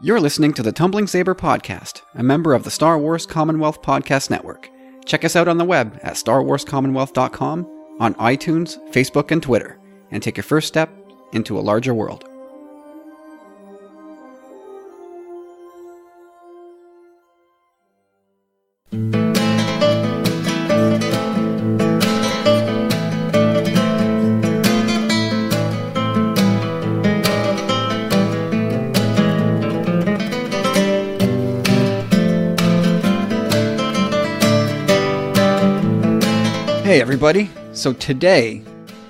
You're listening to the Tumbling Saber podcast, a member of the Star Wars Commonwealth Podcast Network. Check us out on the web at starwarscommonwealth.com, on iTunes, Facebook, and Twitter, and take your first step into a larger world. Hey everybody, so today,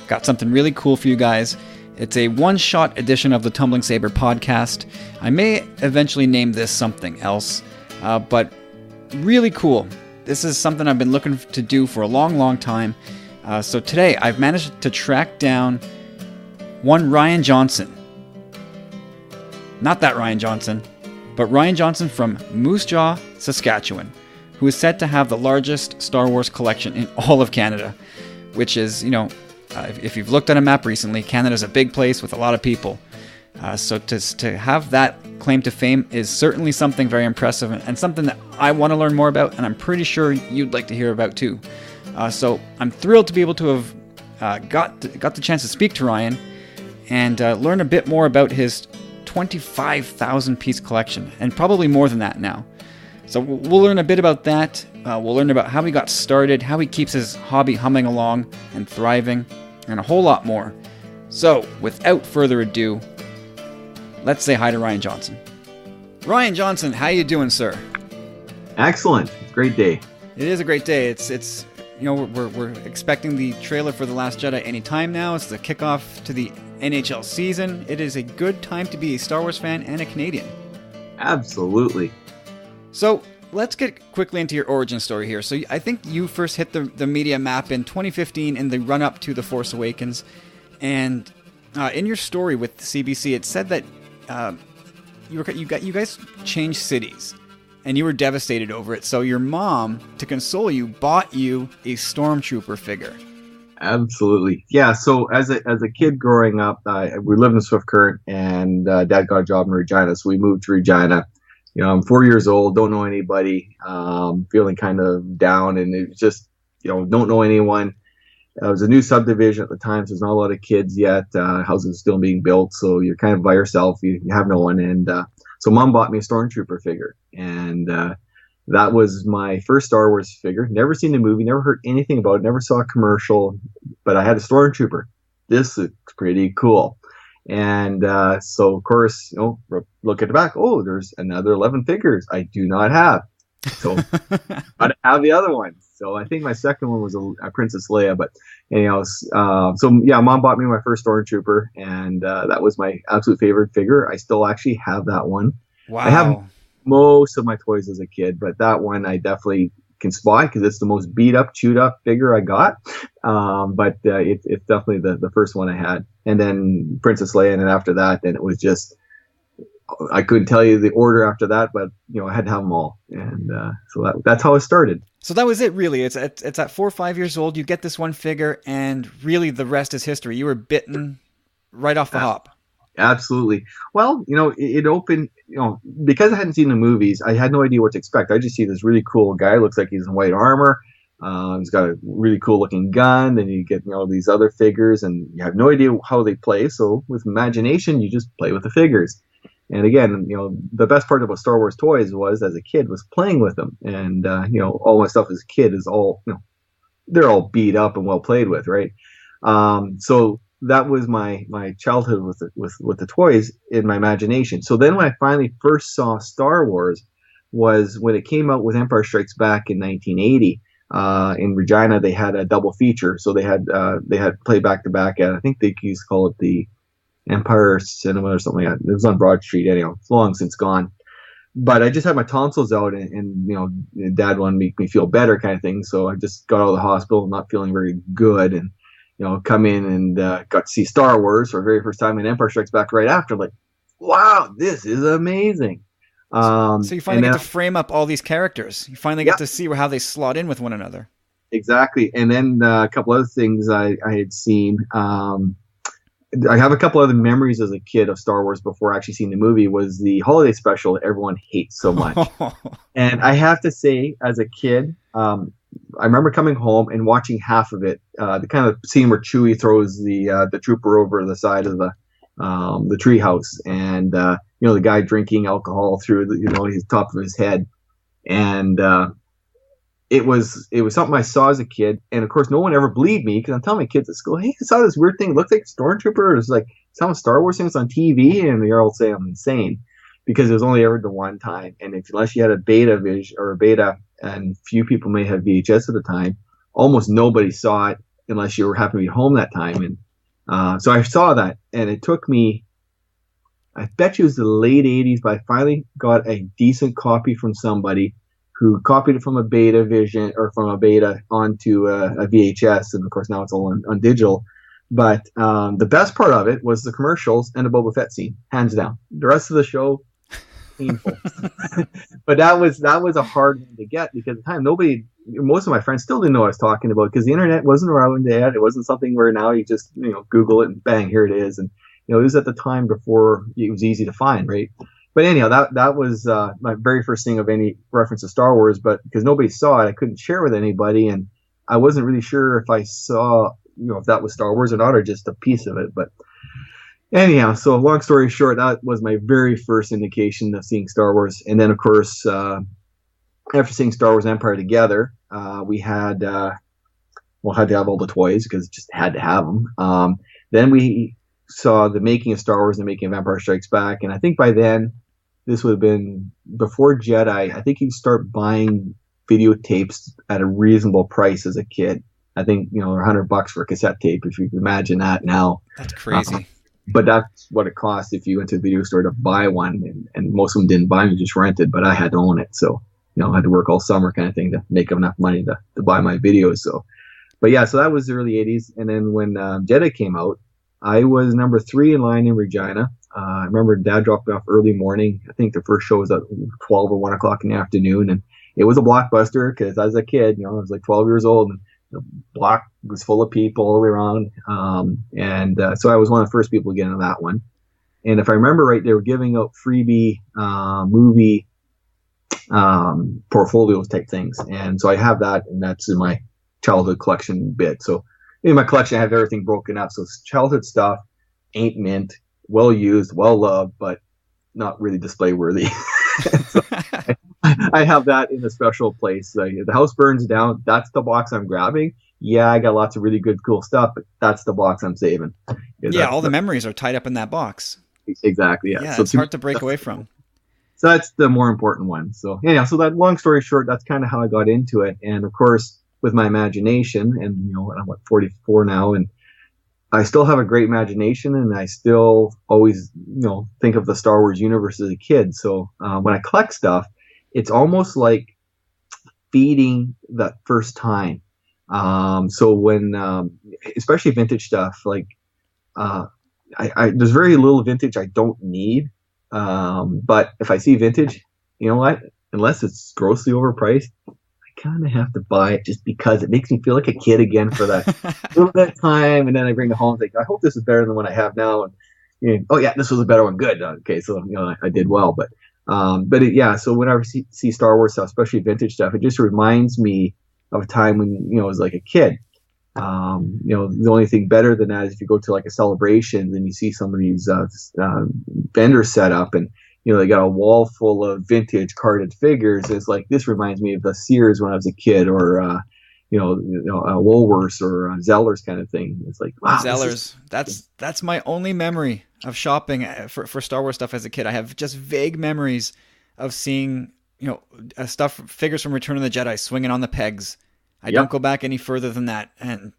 got something really cool for you guys. It's a one-shot edition of the Tumbling Saber podcast. I may eventually name this something else, but really cool. This is something I've been looking to do for a long time. So today, I've managed to track down one Ryan Johnson. Not that Ryan Johnson, but Ryan Johnson from Moose Jaw, Saskatchewan, who is said to have the largest Star Wars collection in all of Canada, which is, if you've looked at a map recently, Canada's a big place with a lot of people. So to have that claim to fame is certainly something very impressive and something that I want to learn more about, and I'm pretty sure you'd like to hear about too. So I'm thrilled to be able to have got the chance to speak to Ryan and learn a bit more about his 25,000 piece collection, and probably more than that now. So we'll learn a bit about that. We'll learn about how he got started, how he keeps his hobby humming along and thriving, and a whole lot more. So, without further adu, let's say hi to Ryan Johnson. Ryan Johnson, how you doing, sir? Excellent. It's a great day. It is a great day. It's we're expecting the trailer for The Last Jedi any time now. It's the kickoff to the NHL season. It is a good time to be a Star Wars fan and a Canadian. Absolutely. So, let's get quickly into your origin story here. So, I think you first hit the media map in 2015 in the run-up to The Force Awakens. And in your story with CBC, it said that you guys changed cities. And you were devastated over it. So, your mom, to console you, bought you a Stormtrooper figure. Absolutely. Yeah, so as a kid growing up, we lived in Swift Current, and Dad got a job in Regina, so we moved to Regina. I'm 4 years old, don't know anybody, feeling kind of down, and it was just, don't know anyone. It was a new subdivision at the time, so there's not a lot of kids yet. Houses are still being built, so you're kind of by yourself. You have no one. And so Mom bought me a Stormtrooper figure, and that was my first Star Wars figure. Never seen the movie, never heard anything about it, never saw a commercial, but I had a Stormtrooper. This is pretty cool. And so, of course, look at the back. Oh, there's another 11 figures I do not have. So I have the other one. So I think my second one was a Princess Leia. But anyhow, Mom bought me my first Stormtrooper, and that was my absolute favorite figure. I still actually have that one. Wow. I have most of my toys as a kid, but that one I definitely can spot because it's the most beat up, chewed up figure I got. But it's definitely the first one I had. And then Princess Leia, and then after that, then it was just, I couldn't tell you the order after that, but I had to have them all. And so that's how it started. So that was it, really. It's at 4 or 5 years old, you get this one figure, and really the rest is history. You were bitten right off the hop. Absolutely. Well, it opened, because I hadn't seen the movies, I had no idea what to expect. I just see this really cool guy. Looks like he's in white armor. He's got a really cool looking gun. Then you get, these other figures, and you have no idea how they play. So with imagination, you just play with the figures. And again, the best part about Star Wars toys was, as a kid, was playing with them. And, all my stuff as a kid is all, they're all beat up and well played with, right? So that was my childhood with the toys in my imagination. So then when I finally first saw Star Wars was when it came out with Empire Strikes Back in 1980. In Regina, they had a double feature. So they had play back to back at, I think they used to call it the Empire Cinema or something like that. It was on Broad Street anyhow. It's long since gone. But I just had my tonsils out, and Dad wanted to make me feel better, kind of thing. So I just got out of the hospital, not feeling very good, and come in and got to see Star Wars for the very first time, and Empire Strikes Back right after. I'm like, wow, this is amazing. So you finally get to frame up all these characters. You finally get to see how they slot in with one another. Exactly. And then a couple other things I had seen. I have a couple other memories as a kid of Star Wars before actually seeing the movie. Was the holiday special that everyone hates so much. And I have to say, as a kid, I remember coming home and watching half of it. The kind of scene where Chewie throws the trooper over the side of the treehouse, and the guy drinking alcohol through his top of his head, and it was something I saw as a kid, and of course no one ever believed me because I'm telling my kids at school, hey, I saw this weird thing. It looked like a stormtrooper. It was like some Star Wars things on TV, and they're all saying I'm insane because it was only ever the one time, and unless you had a beta vision or a beta, and few people may have VHS at the time, almost nobody saw it unless you were happened to be home that time. And so I saw that, and it took me, I bet you it was the late 80s, but I finally got a decent copy from somebody who copied it from a beta vision or from a beta onto a VHS. And of course now it's all on digital. But the best part of it was the commercials and the Boba Fett scene, hands down. The rest of the show, painful. But that was a hard one to get because at the time most of my friends still didn't know what I was talking about because the internet wasn't around yet. It wasn't something where now you just Google it and bang, here it is. And it was at the time before it was easy to find, right? But anyhow, that was my very first thing of any reference to Star Wars. But because nobody saw it, I couldn't share with anybody, and I wasn't really sure if I saw if that was Star Wars or not, or just a piece of it. But anyhow, so long story short, that was my very first indication of seeing Star Wars. And then, of course, after seeing Star Wars Empire together, we had to have all the toys because just had to have them. Then we saw the making of Star Wars and the making of Empire Strikes Back, and I think by then, this would have been before Jedi. I think you start buying videotapes at a reasonable price as a kid. I think $100 for a cassette tape, if you can imagine that now. That's crazy. But that's what it cost if you went to a video store to buy one, and most of them didn't buy them, you just rented. But I had to own it, so I had to work all summer kind of thing to make enough money to buy my videos. So, but yeah, so that was the early '80s, and then when Jedi came out, I was number 3 in line in Regina. I remember Dad dropped me off early morning. I think the first show was at 12 or 1 o'clock in the afternoon, and it was a blockbuster because as a kid, I was like 12 years old, and the block was full of people all the way around. So I was one of the first people to get into that one. And if I remember right, they were giving out freebie movie portfolios type things. And so I have that, and that's in my childhood collection bit. So in my collection, I have everything broken up. So childhood stuff ain't mint, well used, well loved, but not really display worthy. So I have that in a special place. The house burns down. That's the box I'm grabbing. Yeah, I got lots of really good, cool stuff, but that's the box I'm saving. Yeah, all the memories are tied up in that box. Exactly. Yeah, so it's hard to break away from. So that's the more important one. So yeah, so that long story short, that's kind of how I got into it. And of course, with my imagination, and I'm 44 now, and I still have a great imagination, and I still always think of the Star Wars universe as a kid. So when I collect stuff, it's almost like feeding that first time. So when especially vintage stuff, like there's very little vintage I don't need, but if I see vintage, you know what, unless it's grossly overpriced, I kind of have to buy it just because it makes me feel like a kid again for that little bit of time. And then I bring it home and think, I hope this is better than what I have now. And oh yeah, this was a better one. Good. Okay, so I did well. But so whenever I see Star Wars stuff, especially vintage stuff, it just reminds me of a time when I was like a kid. The only thing better than that is if you go to like a celebration and you see some of these vendors set up, and they got a wall full of vintage carded figures. It's like, this reminds me of the Sears when I was a kid, or a Woolworths or Zellers kind of thing. It's like, wow, Zellers. That's my only memory of shopping for Star Wars stuff as a kid. I have just vague memories of seeing figures from Return of the Jedi swinging on the pegs. I don't go back any further than that, and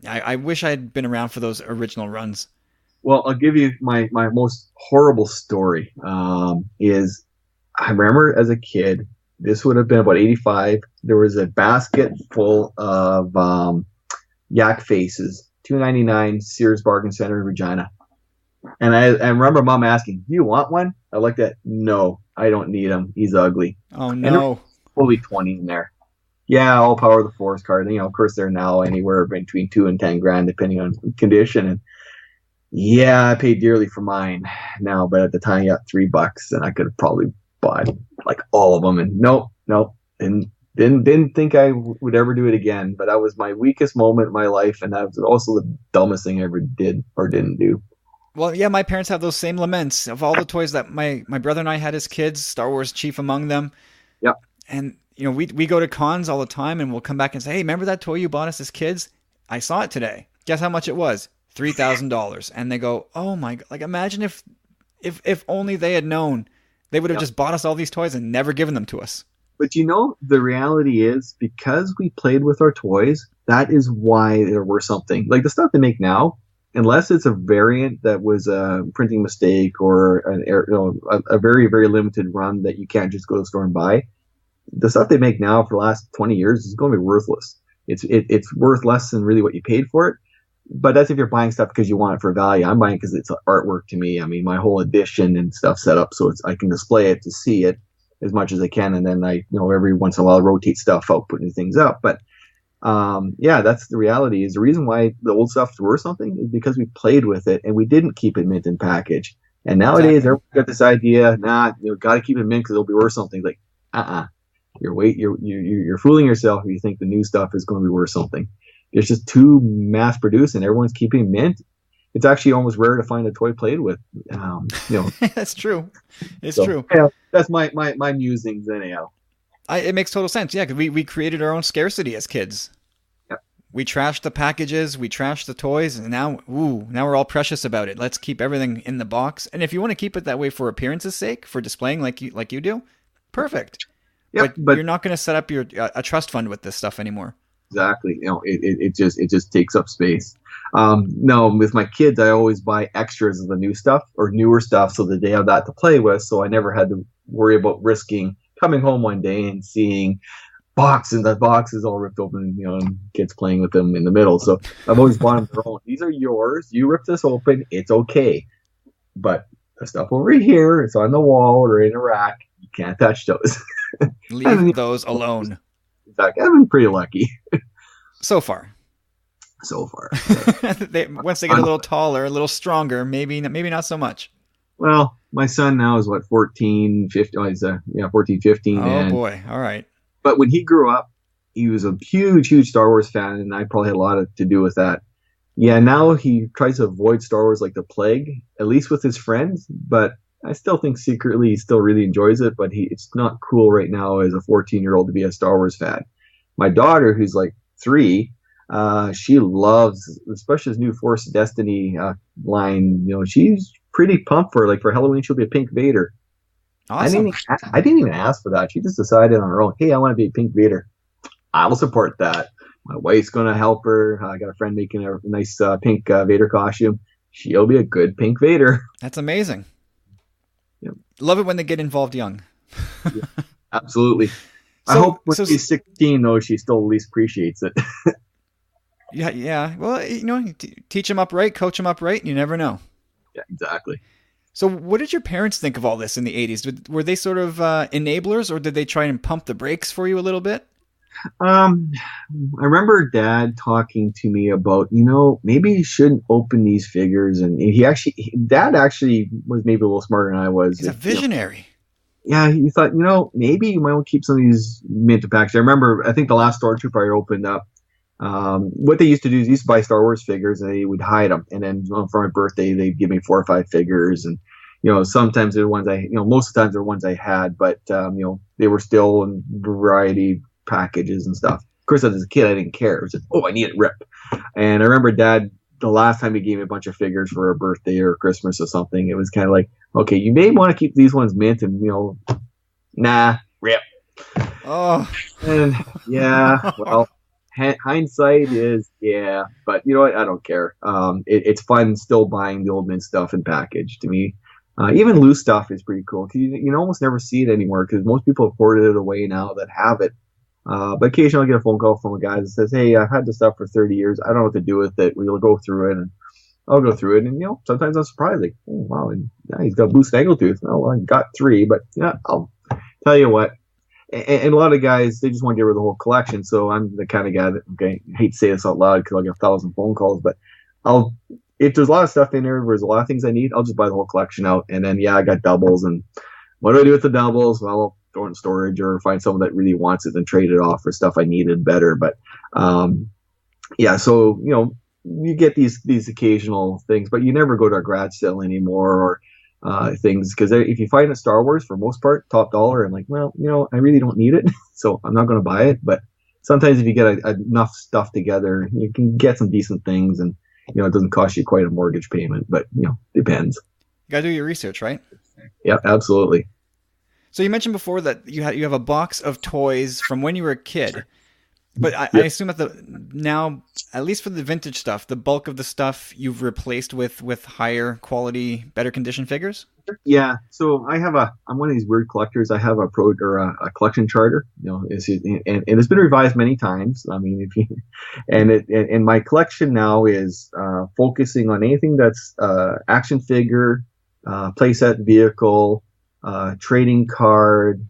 I wish I had been around for those original runs. Well, I'll give you my most horrible story. Is I remember as a kid, this would have been about 85. There was a basket full of yak faces, $2.99, Sears Bargain Center in Regina. And I remember Mom asking, "Do you want one?" I looked at, "No, I don't need him. He's ugly." Oh no! And there was fully 20 in there. Yeah, all power of the Force card. Of course, they're now anywhere between $2,000 and $10,000 depending on condition. And Yeah, I paid dearly for mine now, but at the time, yeah, $3, and I could have probably bought like all of them. And nope, nope, and didn't think I would ever do it again. But that was my weakest moment in my life, and that was also the dumbest thing I ever did or didn't do. Well, yeah, my parents have those same laments of all the toys that my brother and I had as kids, Star Wars chief among them. Yep. And we go to cons all the time, and we'll come back and say, "Hey, remember that toy you bought us as kids? I saw it today. Guess how much it was? $3,000." And they go, "Oh my God!" Like, imagine if only they had known, they would have Yep. just bought us all these toys and never given them to us. But the reality is because we played with our toys, that is why they're worth something. Like the stuff they make now, unless it's a variant that was a printing mistake or a very, very limited run that you can't just go to the store and buy, the stuff they make now for the last 20 years is going to be worthless. It's worth less than really what you paid for it. But that's if you're buying stuff because you want it for value. I'm buying because it's artwork to me. I mean, my whole edition and stuff set up so I can display it to see it as much as I can, and then I every once in a while rotate stuff out, put new things up. But yeah, that's the reality. Is the reason why the old stuff's worth something is because we played with it and we didn't keep it mint and package. And nowadays, Exactly. everyone's got this idea, got to keep it mint because it'll be worth something. Like, you're fooling yourself if you think the new stuff is going to be worth something. It's just too mass produced, and everyone's keeping mint. It's actually almost rare to find a toy played with. That's true. It's So true. yeah, that's my musings anyhow. It makes total sense. Yeah, because we created our own scarcity as kids. Yeah, We trashed the packages, we trashed the toys, and now we're all precious about it. Let's keep everything in the box. And if you want to keep it that way for appearance's sake, for displaying like you do, perfect. yeah, But but you're not going to set up your a trust fund with this stuff anymore. exactly. It just takes up space. No, with my kids, I always buy extras of the new stuff or newer stuff so that they have that to play with. So I never had to worry about risking coming home one day and seeing the boxes all ripped open, and kids playing with them in the middle. So I've always bought them their own. These are yours. You rip this open, it's okay. But the stuff over here, it's on the wall or in a rack. You can't touch those. Leave those alone. In fact, I've been pretty lucky So far. so far. Once they get a little taller, a little stronger, maybe not so much. Well, my son now is what, 14, 15. Oh, he's 14, 15. Oh And boy. All right. but when he grew up, he was a huge, huge Star Wars fan, and I probably had a lot to do with that. Yeah, now he tries to avoid Star Wars like the plague, at least with his friends. But I still think secretly he still really enjoys it. But it's not cool right now as a 14-year-old to be a Star Wars fan. My daughter, who's like 3, she loves, especially his new Force Destiny line. She's pretty pumped for Halloween. She'll be a Pink Vader. Awesome. I didn't even ask for that. She just decided on her own. Hey, I want to be a Pink Vader. I will support that. My wife's going to help her. I got a friend making a nice pink Vader costume. She'll be a good Pink Vader. That's amazing. Yep. Love it when they get involved young. Yeah, absolutely. I So- hope when so- she's 16, though, she still at least appreciates it. Yeah, yeah. Well, teach them up right, coach them up right. You never know. Yeah, exactly. So, what did your parents think of all this in the '80s? Were they sort of enablers, or did they try and pump the brakes for you a little bit? I remember Dad talking to me about, maybe you shouldn't open these figures, and Dad actually was maybe a little smarter than I was. He's a visionary. Yeah, he thought, maybe you might want to keep some of these mint packs. I remember, I think the last Stormtrooper I opened up, what they used to do is they used to buy Star Wars figures and they would hide them. And then for my birthday, they'd give me 4 or 5 figures. And, sometimes they're ones most of the times they're ones I had, but, they were still in variety packages and stuff. Of course, as a kid, I didn't care. It was just, I need it ripped. And I remember Dad, the last time he gave me a bunch of figures for a birthday or Christmas or something, it was kind of like, okay, you may want to keep these ones mint and, nah, rip. Oh, And yeah, well, hindsight is, yeah, but you know what? I don't care. It's fun still buying the old mint stuff in package to me. Even loose stuff is pretty cool because you almost never see it anymore because most people have hoarded it away now that have it. But occasionally I'll get a phone call from a guy that says, hey, I've had this stuff for 30 years. I don't know what to do with it. We'll go through it, and I'll go through it. And, sometimes I'm surprised. Like, oh, wow, and, yeah, he's got Blue Snaggletooth. Oh, well, I got 3, but, yeah, I'll tell you what. And a lot of guys, they just want to get rid of the whole collection. So I'm the kind of guy that, okay, I hate to say this out loud because I'll get 1,000 phone calls, but if there's a lot of stuff in there, there's a lot of things I need, I'll just buy the whole collection out. And then, yeah, I got doubles. And what do I do with the doubles? Well, I'll throw it in storage or find someone that really wants it and trade it off for stuff I needed better. But yeah, so, you get these occasional things, but you never go to a garage sale anymore or things, because if you find a Star Wars, for most part, top dollar, I'm like, well, I really don't need it, so I'm not going to buy it. But sometimes if you get enough stuff together, you can get some decent things, and it doesn't cost you quite a mortgage payment, but depends. You gotta do your research, right? Yeah, absolutely. So you mentioned before that you have a box of toys from when you were a kid. But I assume that now, at least for the vintage stuff, the bulk of the stuff you've replaced with higher quality, better condition figures? Yeah. So I'm one of these weird collectors. I have a collection charter, and it's been revised many times. I mean, and my collection now is focusing on anything that's action figure, playset vehicle, trading card,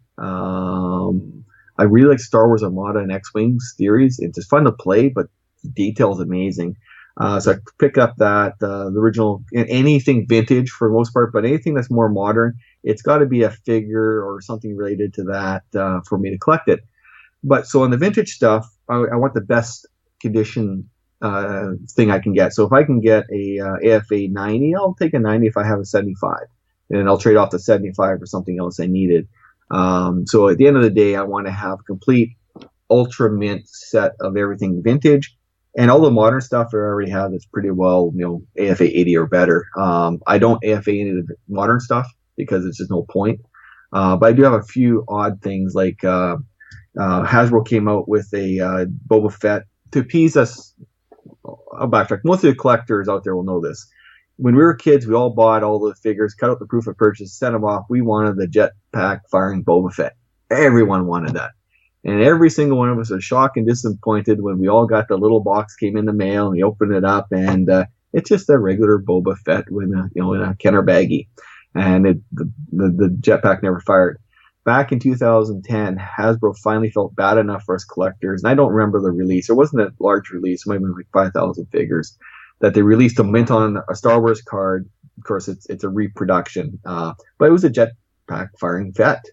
I really like Star Wars Armada and X-Wing series. It's just fun to play, but the detail is amazing. So I pick up that, the original, anything vintage for the most part, but anything that's more modern, it's got to be a figure or something related to that for me to collect it. But so on the vintage stuff, I want the best condition thing I can get. So if I can get a AFA 90, I'll take a 90 if I have a 75. And I'll trade off the 75 for something else I needed. So at the end of the day, I want to have a complete ultra mint set of everything vintage, and all the modern stuff I already have that's pretty well, AFA 80 or better. I don't AFA any of the modern stuff because it's just no point. But I do have a few odd things, like Hasbro came out with a Boba Fett to appease us. I'll backtrack. Most of the collectors out there will know this. When we were kids, we all bought all the figures, cut out the proof of purchase, sent them off. We wanted the jetpack firing Boba Fett. Everyone wanted that. And every single one of us was shocked and disappointed when we all got the little box, came in the mail, and we opened it up, and it's just a regular Boba Fett with in a Kenner baggie. And the jetpack never fired. Back in 2010, Hasbro finally felt bad enough for us collectors, and I don't remember the release. It wasn't a large release. It might have been like 5,000 figures. That they released a mint on a Star Wars card. Of course, it's a reproduction, but it was a jetpack firing Fett.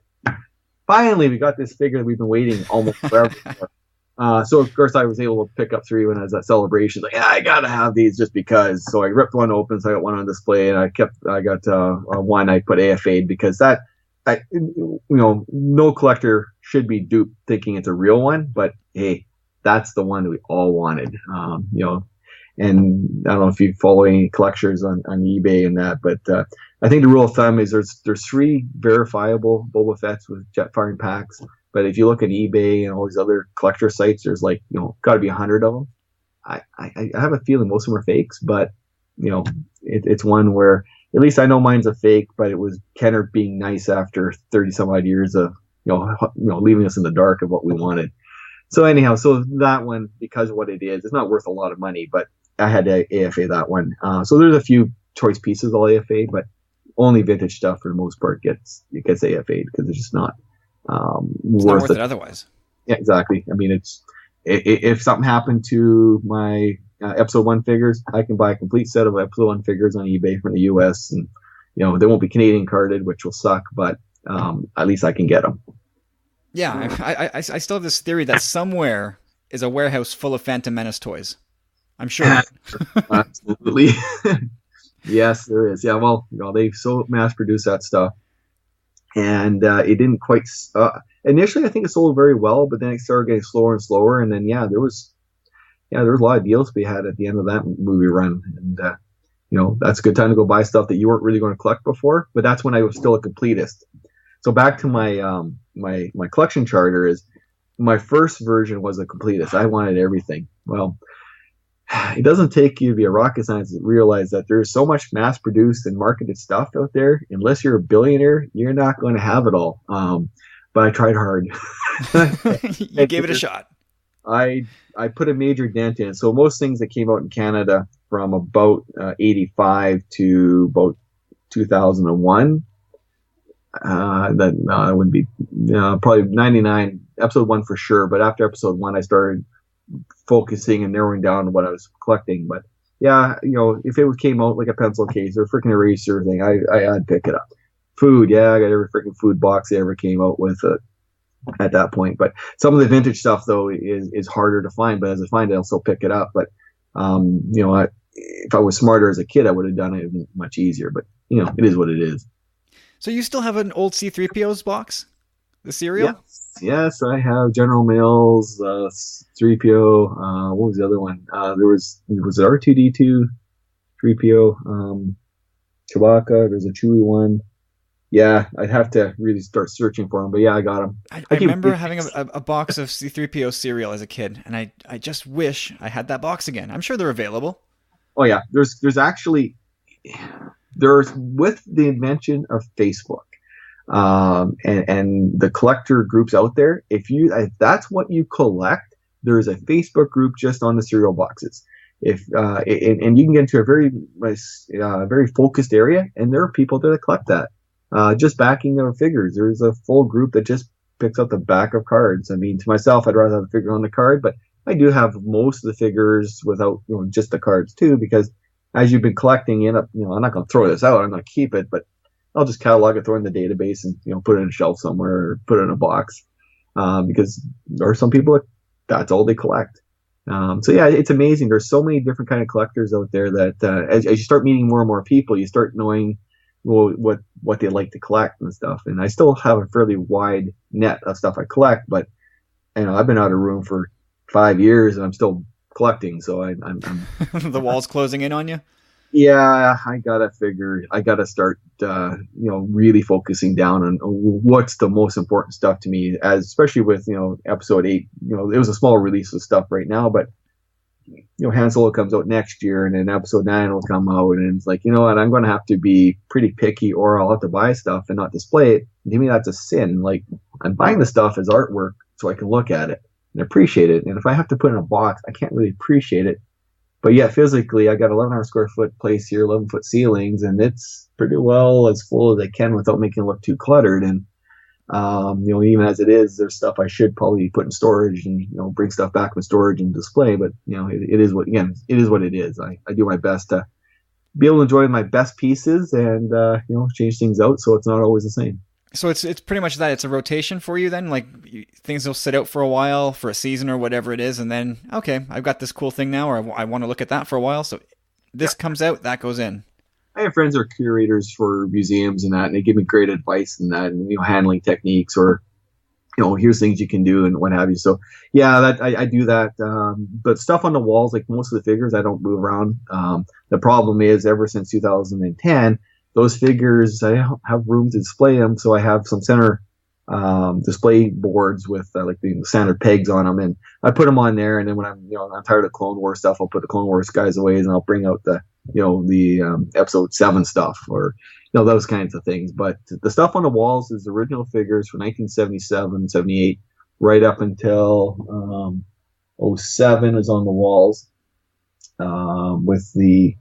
Finally, we got this figure that we've been waiting almost forever for. So, of course, I was able to pick up 3 when I was at Celebration. Like, yeah, I got to have these just because. So I ripped one open, so I got one on display, and I got one I put AFA'd because no collector should be duped thinking it's a real one, but hey, that's the one that we all wanted, And I don't know if you follow any collectors on eBay and that, but I think the rule of thumb is there's 3 verifiable Boba Fett's with jet firing packs. But if you look at eBay and all these other collector sites, there's got to be 100 of them. I have a feeling most of them are fakes, but it's one where at least I know mine's a fake, but it was Kenner being nice after 30 some odd years of leaving us in the dark of what we wanted. So anyhow, so that one, because of what it is, it's not worth a lot of money, but I had to AFA that one. So there's a few choice pieces I'll AFA, but only vintage stuff for the most part gets AFA'd because it's just not worth it otherwise. Yeah, exactly. I mean, if something happened to my episode 1 figures, I can buy a complete set of episode 1 figures on eBay from the US, and they won't be Canadian carded, which will suck, but at least I can get them. Yeah, I still have this theory that somewhere is a warehouse full of Phantom Menace toys. I'm sure. Absolutely. Yes, there is. Yeah, well, they so mass-produced that stuff, and it didn't quite. Initially, I think it sold very well, but then it started getting slower and slower, and then there was a lot of deals to be had at the end of that movie run, and that's a good time to go buy stuff that you weren't really going to collect before. But that's when I was still a completist. So back to my my collection charter is my first version was a completist. I wanted everything. Well, it doesn't take you to be a rocket scientist to realize that there's so much mass-produced and marketed stuff out there. Unless you're a billionaire, you're not going to have it all. But I tried hard. You gave it a shot. I put a major dent in. So most things that came out in Canada from about 85 to about 2001. That wouldn't be probably 99, episode 1 for sure. But after episode 1, I started focusing and narrowing down what I was collecting. But yeah, if it came out like a pencil case or a freaking eraser thing, I'd pick it up. Food, yeah, I got every freaking food box they ever came out with at that point. But some of the vintage stuff though is harder to find. But as I find it, I'll still pick it up. But if I was smarter as a kid, I would have done it much easier. But it is what it is. So you still have an old C-3PO's box, the cereal? Yes, I have General Mills, 3PO. What was the other one? Was it R2D2, 3PO, Chewbacca. There's a Chewie one. Yeah, I'd have to really start searching for them, but yeah, I got them. I remember having a box of C-3PO cereal as a kid, and I just wish I had that box again. I'm sure they're available. Oh yeah, there's with the invention of Facebook, and the collector groups out there. If that's what you collect, there's a Facebook group just on the cereal boxes. And you can get into a very nice, very focused area, and there are people that collect that. Just backing of figures. There's a full group that just picks up the back of cards. I mean, to myself, I'd rather have the figure on the card, but I do have most of the figures without just the cards too, because as you've been collecting, I'm not going to throw this out. I'm going to keep it, but I'll just catalog it, throw it in the database, and put it in a shelf somewhere or put it in a box, because there are some people that's all they collect. So yeah, it's amazing. There's so many different kind of collectors out there that as you start meeting more and more people, you start knowing what they like to collect and stuff. And I still have a fairly wide net of stuff I collect, but I've been out of room for 5 years and I'm still collecting. So I'm the wall's closing in on you. Yeah, I gotta start really focusing down on what's the most important stuff to me, especially with episode 8. It was a small release of stuff right now, but Han Solo comes out next year, and then episode 9 will come out, and it's like, what, I'm going to have to be pretty picky, or I'll have to buy stuff and not display it. To me, that's a sin. Like, I'm buying the stuff as artwork so I can look at it and appreciate it. And if I have to put it in a box, I can't really appreciate it. But yeah, physically, I got 1,100 square foot place here, 11-foot ceilings, and it's pretty well as full as I can without making it look too cluttered. And even as it is, there's stuff I should probably put in storage and bring stuff back from storage and display. But it is what it is. I do my best to be able to enjoy my best pieces and change things out so it's not always the same. So it's pretty much that. It's a rotation for you then. Like things will sit out for a while, for a season or whatever it is, and then okay, I've got this cool thing now, or I want to look at that for a while. So this comes out, that goes in. I have friends who are curators for museums and that, and they give me great advice and that, and handling techniques, or here's things you can do and what have you. So yeah, that I do that. But stuff on the walls, like most of the figures, I don't move around. The problem is, ever since 2010, those figures, I don't have room to display them, so I have some center display boards with like the standard pegs on them, and I put them on there. And then when I'm tired of Clone Wars stuff, I'll put the Clone Wars guys away, and I'll bring out the episode 7 stuff, or those kinds of things. But the stuff on the walls is original figures from 1977, 78, right up until 07 is on the walls, with the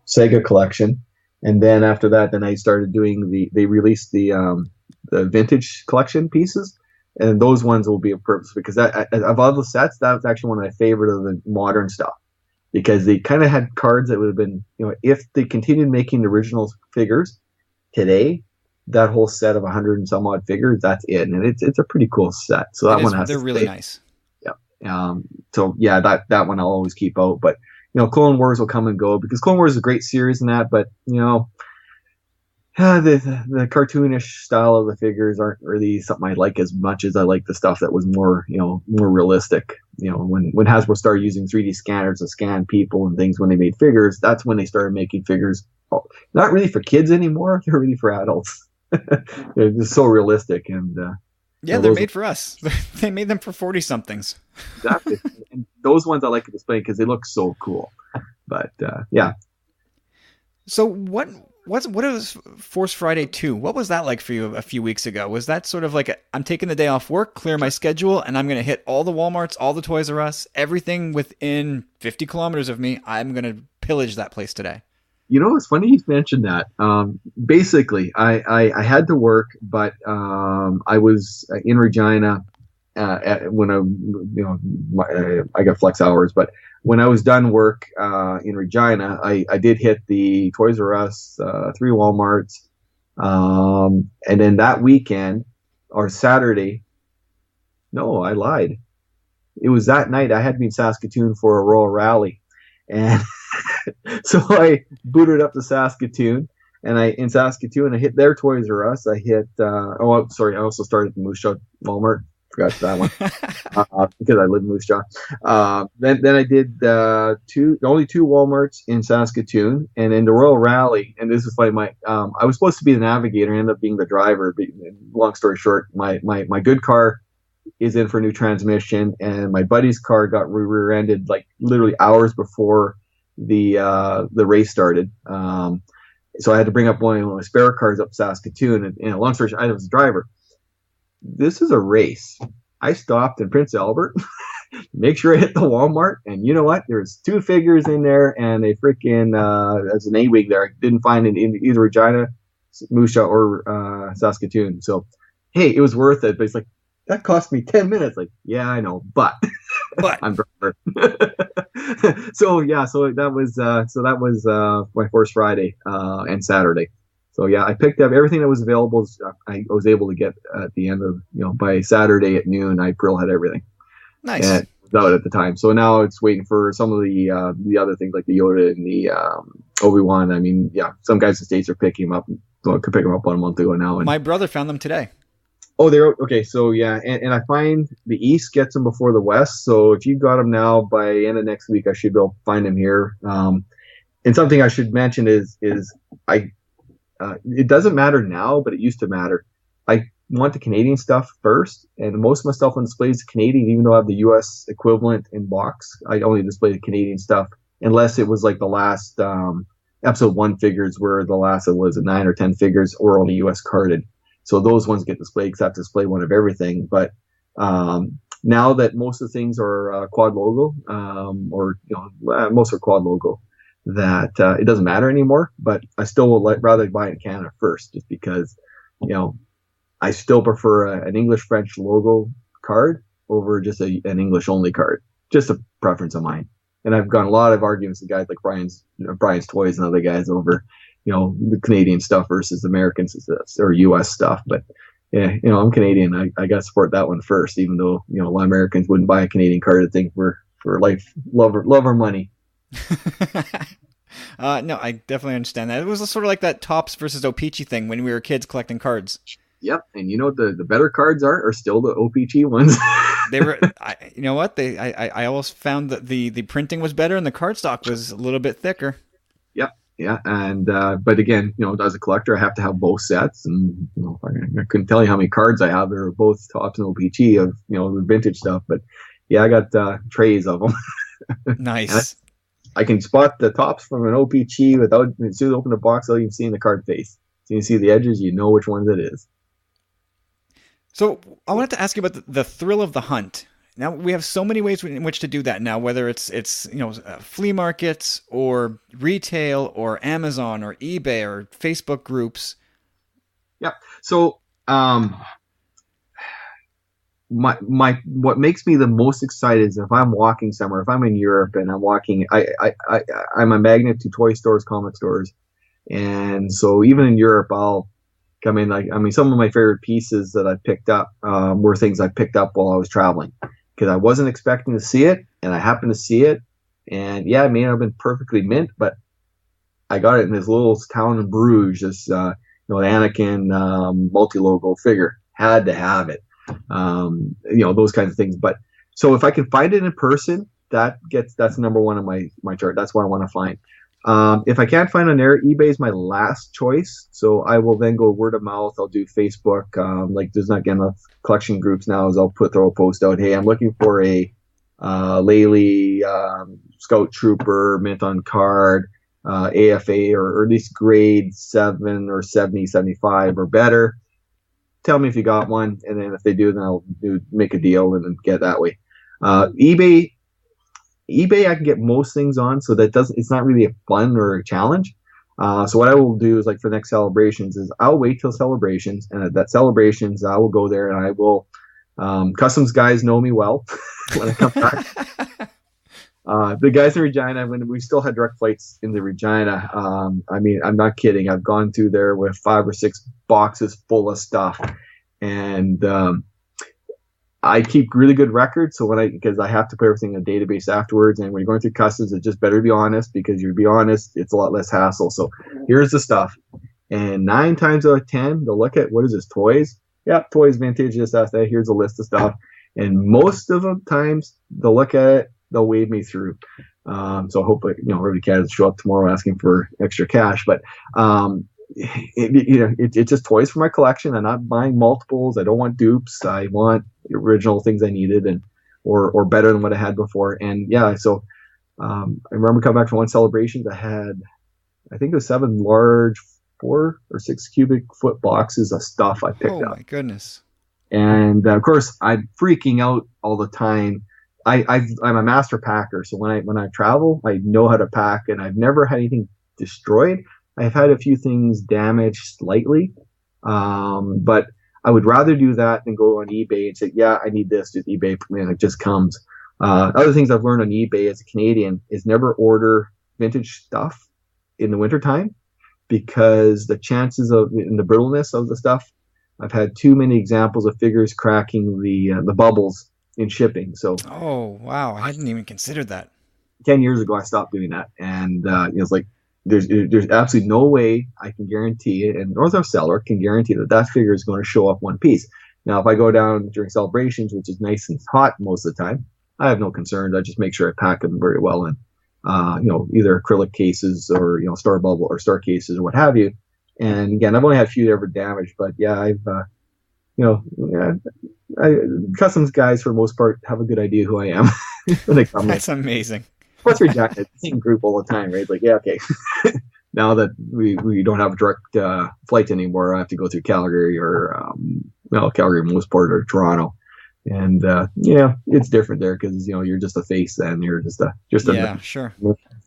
Sega collection. And then after that, then I started doing they released the vintage collection pieces, and those ones will be a purpose, because of all the sets, that was actually one of my favorite of the modern stuff, because they kind of had cards that would have been, if they continued making the original figures today, that whole set of 100 and some odd figures, that's it. And it's a pretty cool set. So that one they're really nice. Yeah. So yeah, that one I'll always keep out. But Clone Wars will come and go, because Clone Wars is a great series and that, but the cartoonish style of the figures aren't really something I like as much as I like the stuff that was more realistic. When Hasbro started using 3D scanners to scan people and things when they made figures, that's when they started making figures not really for kids anymore. They're really for adults. They're just so realistic, and yeah, they're made for us. They made them for 40-somethings. Exactly. And those ones I like to display because they look so cool. But yeah. So what is Force Friday 2? What was that like for you a few weeks ago? Was that sort of like I'm taking the day off work, clear my schedule, and I'm going to hit all the Walmarts, all the Toys R Us, everything within 50 kilometers of me? I'm going to pillage that place today. It's funny you mentioned that. Basically, I had to work, but I was in Regina, when I got flex hours, but when I was done work in Regina, I did hit the Toys R Us, 3 Walmarts, and then that weekend or Saturday, no, I lied. It was that night I had to be in Saskatoon for a Royal Rally, and so I booted up to Saskatoon. And in Saskatoon, I hit their Toys R Us. I hit, I also started at the Moose Jaw Walmart. Forgot that one because I live in Moose Jaw. Then I did only 2 Walmarts in Saskatoon, and in the Royal Rally. And this is like I was supposed to be the navigator, and ended up being the driver. But long story short, my good car is in for a new transmission, and my buddy's car got rear-ended like literally hours before the race started. So I had to bring up one of my spare cars up Saskatoon, and long story short, I was the driver. This is a race. I stopped in Prince Albert, make sure I hit the Walmart, and you know what? There's 2 figures in there, and a freaking as an A-Wing there. I didn't find it in either Regina, Moose Jaw, or Saskatoon. So hey, it was worth it. But it's like, that cost me 10 minutes. Like, yeah, I know, but I'm driver. So that was my first Friday and Saturday. So yeah, I picked up everything that was available. I was able to get at the end of by Saturday at noon. I Pearl had everything. Nice. And it was out at the time. So now it's waiting for some of the other things like the Yoda and the Obi-Wan. I mean, yeah, some guys in the States are picking them up. So I could pick them up 1 month ago now. And my brother found them today. Oh, they're okay. So yeah, and I find the East gets them before the West. So if you got them now, by the end of next week, I should be able to find them here. And something I should mention is it doesn't matter now, but it used to matter. I want the Canadian stuff first, and most of my stuff on display is Canadian, even though I have the U.S. equivalent in box. I only display the Canadian stuff unless it was like the last episode 1 figures, where the last 9 or 10 figures were only U.S. carded. So those ones get displayed, because I have to display one of everything. But now that most of the things are quad logo, most are quad logo, that it doesn't matter anymore. But I still would rather buy it in Canada first, just because, I still prefer an English-French logo card over just an English-only card. Just a preference of mine. And I've gotten a lot of arguments with guys like Brian's Toys and other guys over the Canadian stuff versus American or U.S. stuff. But yeah, I'm Canadian. I got to support that one first, even though, a lot of Americans wouldn't buy a Canadian card. I think for life, love or money. No, I definitely understand that. It was sort of like that Topps versus O-Pee-Chee thing when we were kids collecting cards. Yep. And the better cards are still the O-Pee-Chee ones. They were, I always found that the printing was better and the cardstock was a little bit thicker. Yep. Yeah, and but again, as a collector, I have to have both sets, and I couldn't tell you how many cards I have. They're both Topps and O-Pee-Chee of the vintage stuff. But yeah, I got trays of them. Nice. I can spot the Topps from an O-Pee-Chee without, as soon as I open the box, without even seeing the card face. So you can see the edges, you know which ones it is. So I wanted to ask you about the thrill of the hunt. Now, we have so many ways in which to do that now, whether it's flea markets or retail or Amazon or eBay or Facebook groups. Yeah. So what makes me the most excited is if I'm walking somewhere, if I'm in Europe and I'm walking, I'm a magnet to toy stores, comic stores. And so even in Europe, I'll come in. Some of my favorite pieces that I picked up were things I picked up while I was traveling, because I wasn't expecting to see it, and I happened to see it. And yeah, it may not have been perfectly mint, but I got it in this little town in Bruges, this Anakin multi-logo figure. Had to have it. Those kinds of things. But so if I can find it in person, that's number one on my chart. That's what I want to find. If I can't find on there, eBay is my last choice. So I will then go word of mouth. I'll do Facebook. There's not getting enough collection groups now, as I'll throw a post out. Hey, I'm looking for a Lely Scout Trooper mint on card, AFA, or at least grade 7 or 70, 75 or better. Tell me if you got one, and then if they do, then I'll make a deal and then get that way. eBay I can get most things on, so it's not really a fun or a challenge. So what I will do is, like, for next celebrations, is I'll wait till celebrations, and at that celebrations I will go there and I will Customs guys know me well when I come back. The guys in Regina, when we still had direct flights in the Regina, I mean, I'm not kidding. I've gone through there with 5 or 6 boxes full of stuff, and I keep really good records. So because I have to put everything in a database afterwards, and when you're going through customs, it's just better to be honest, because you be honest, it's a lot less hassle. So here's the stuff, and 9 times out of 10, they'll look at, what is this, toys? Yeah, toys, vintage, this, that. Here's a list of stuff, and most of the times they'll look at it. They'll wave me through. So hopefully, every cat will show up tomorrow asking for extra cash. But it's just toys for my collection. I'm not buying multiples. I don't want dupes. I want the original things I needed, and or better than what I had before. And yeah, so I remember coming back from one celebration that had, I think it was 7 large 4 or 6 cubic foot boxes of stuff I picked up. Oh my goodness! And of course, I'm freaking out all the time. I'm a master packer, so when I travel, I know how to pack, and I've never had anything destroyed. I've had a few things damaged slightly, but I would rather do that than go on eBay and say, yeah, I need this. Just eBay, man, it just comes. Other things I've learned on eBay as a Canadian is never order vintage stuff in the wintertime, because the chances of, and the brittleness of the stuff, I've had too many examples of figures cracking the bubbles in shipping. So, oh wow, I hadn't even considered that. 10 years ago, I stopped doing that, and it's like there's absolutely no way I can guarantee it, and North North Seller can guarantee that figure is going to show up one piece. Now, if I go down during celebrations, which is nice and hot most of the time, I have no concerns. I just make sure I pack them very well in, either acrylic cases or star bubble or star cases or what have you. And again, I've only had a few ever damaged, but yeah, customs guys for the most part have a good idea who I am when they come. That's amazing. Plus, we're the same group all the time, right? It's like, yeah, okay. Now that we don't have direct flights anymore, I have to go through Calgary or Calgary, most part, or Toronto, and it's different there because you're just a face then. You're just a sure.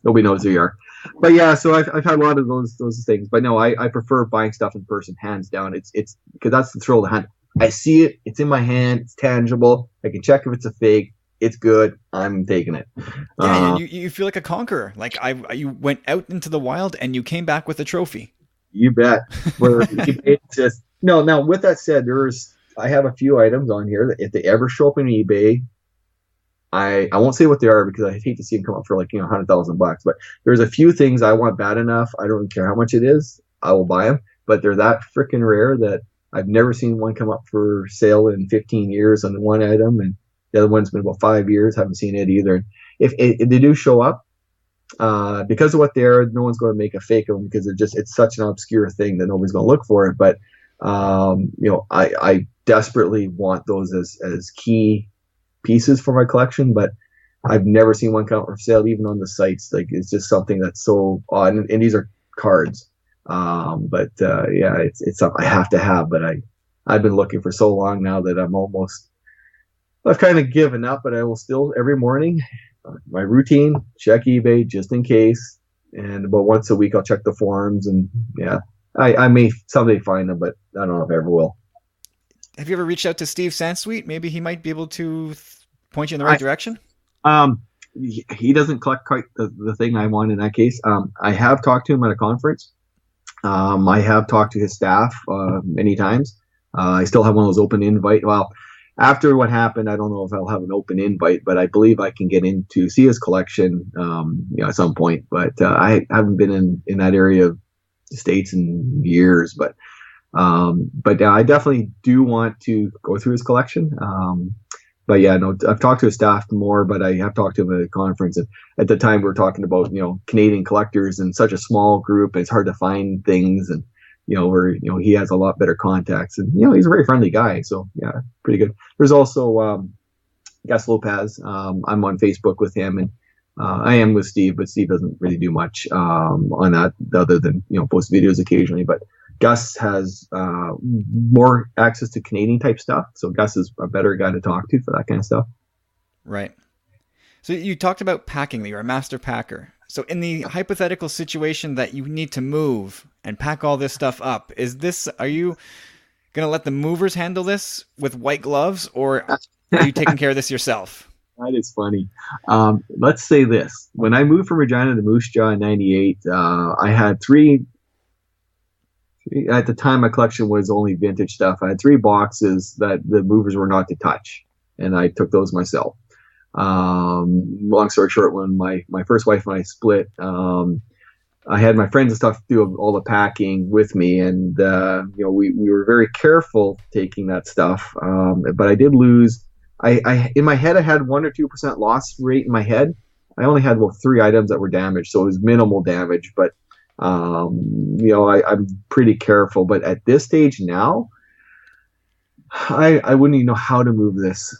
Nobody knows who you are. But yeah, so I've had a lot of those things. But no, I prefer buying stuff in person, hands down. It's because that's the thrill of the hunt. I see it. It's in my hand. It's tangible. I can check if it's a fake. It's good. I'm taking it. Yeah, you feel like a conqueror. Like you went out into the wild and you came back with a trophy. You bet. It's just no. Now, with that said, I have a few items on here that if they ever show up on eBay, I won't say what they are because I hate to see them come up for like $100,000. But there's a few things I want bad enough. I don't care how much it is. I will buy them. But they're that freaking rare that I've never seen one come up for sale in 15 years on one item, and the other one's been about 5 years. Haven't seen it either. If they do show up, because of what they are, no one's going to make a fake of them because it's such an obscure thing that nobody's going to look for it. But I desperately want those as key pieces for my collection, but I've never seen one come up for sale, even on the sites. Like, it's just something that's so odd, and these are cards. It's something I have to have, but I've been looking for so long now that I've kind of given up, but I will still every morning, my routine, check eBay just in case. And about once a week, I'll check the forums, and yeah, I may someday find them, but I don't know if I ever will. Have you ever reached out to Steve Sansweet? Maybe he might be able to point you in the right direction. He doesn't collect quite the thing I want in that case. I have talked to him at a conference. I have talked to his staff many times. I still have one of those open invite. Well, after what happened, I don't know if I'll have an open invite, but I believe I can get in to see his collection at some point. But I haven't been in that area of the States in years. But I definitely do want to go through his collection. But yeah, no, I've talked to his staff more, but I have talked to him at a conference. And at the time, we were talking about, Canadian collectors and such a small group. And it's hard to find things. And, where, he has a lot better contacts. And, he's a very friendly guy. So, yeah, pretty good. There's also Gus Lopez. I'm on Facebook with him. And I am with Steve, but Steve doesn't really do much on that other than, post videos occasionally. But Gus has more access to Canadian type stuff. So Gus is a better guy to talk to for that kind of stuff. Right. So you talked about packing, that you're a master packer. So in the hypothetical situation that you need to move and pack all this stuff up, are you gonna let the movers handle this with white gloves, or are you taking care of this yourself? That is funny. Let's say this. When I moved from Regina to Moose Jaw in 98, I had three, at the time my collection was only vintage stuff. I had 3 boxes that the movers were not to touch, and I took those myself. Long story short, when my first wife and I split, I had my friends and stuff do all the packing with me, and we were very careful taking that stuff. But I did lose. I in my head I had 1 or 2% loss rate in my head. I only had 3 items that were damaged, so it was minimal damage. But I'm pretty careful. But at this stage now, I wouldn't even know how to move this.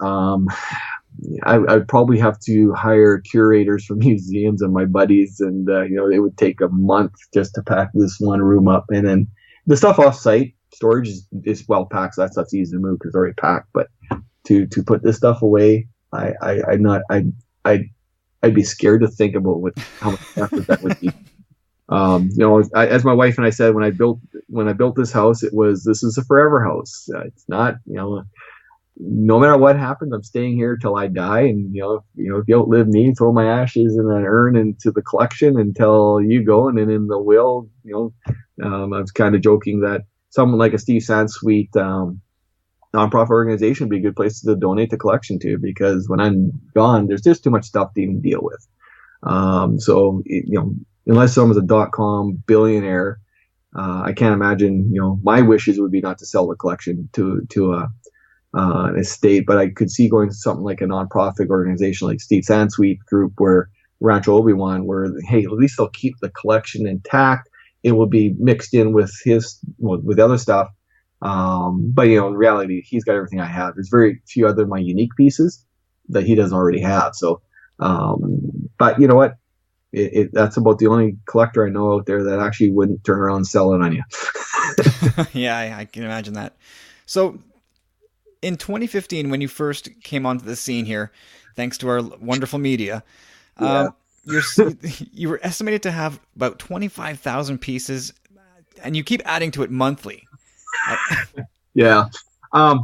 I'd probably have to hire curators from museums and my buddies, and it would take a month just to pack this one room up, and then the stuff off site storage is well packed, so that stuff's easy to move because it's already packed. But to put this stuff away, I'd be scared to think about how much effort that would be. As my wife and I said when I built this house, this is a forever house. It's not, no matter what happens, I'm staying here till I die. And if you outlive me, throw my ashes in an urn into the collection until you go. And then in the will, I was kind of joking that someone like a Steve Sansweet nonprofit organization would be a good place to donate the collection to, because when I'm gone, there's just too much stuff to even deal with. Unless someone's a .com billionaire, I can't imagine. My wishes would be not to sell the collection to an estate, but I could see going to something like a nonprofit organization like Steve Sansweet Group, where Rancho Obi-Wan, where hey, at least they'll keep the collection intact. It will be mixed in with with other stuff. But in reality, he's got everything I have. There's very few other of my unique pieces that he doesn't already have. So, but you know what? That's about the only collector I know out there that actually wouldn't turn around and sell it on you. Yeah, I can imagine that. So in 2015, when you first came onto the scene here, thanks to our wonderful media, you were estimated to have about 25,000 pieces, and you keep adding to it monthly. Yeah. A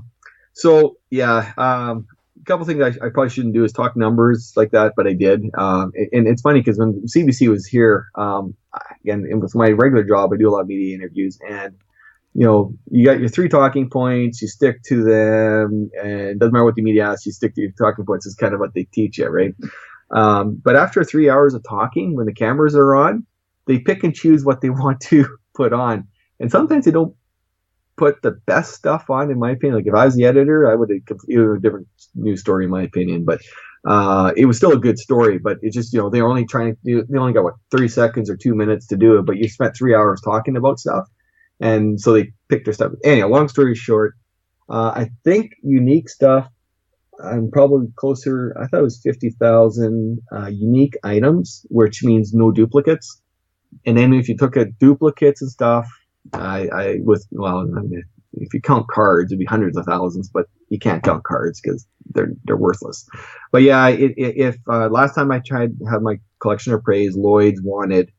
couple things I probably shouldn't do is talk numbers like that, but I did. And it's funny because when CBC was here, again, with my regular job, I do a lot of media interviews, and you got your 3 talking points, you stick to them, and it doesn't matter what the media asks, you stick to your talking points. Is kind of what they teach you, right? But after 3 hours of talking, when the cameras are on, they pick and choose what they want to put on, and sometimes they don't put the best stuff on, in my opinion. Like if I was the editor, I would have completely a different news story, in my opinion. But it was still a good story. But it's just, they're only trying to do, they only got 30 seconds or 2 minutes to do it. But you spent 3 hours talking about stuff, and so they picked their stuff. Anyhow, long story short, I think unique stuff, I'm probably closer. I thought it was 50,000 unique items, which means no duplicates. And then if you took duplicates and stuff, if you count cards, it'd be hundreds of thousands, but you can't count cards because they're worthless. But yeah, if last time I tried to have my collection appraised, Lloyd's wanted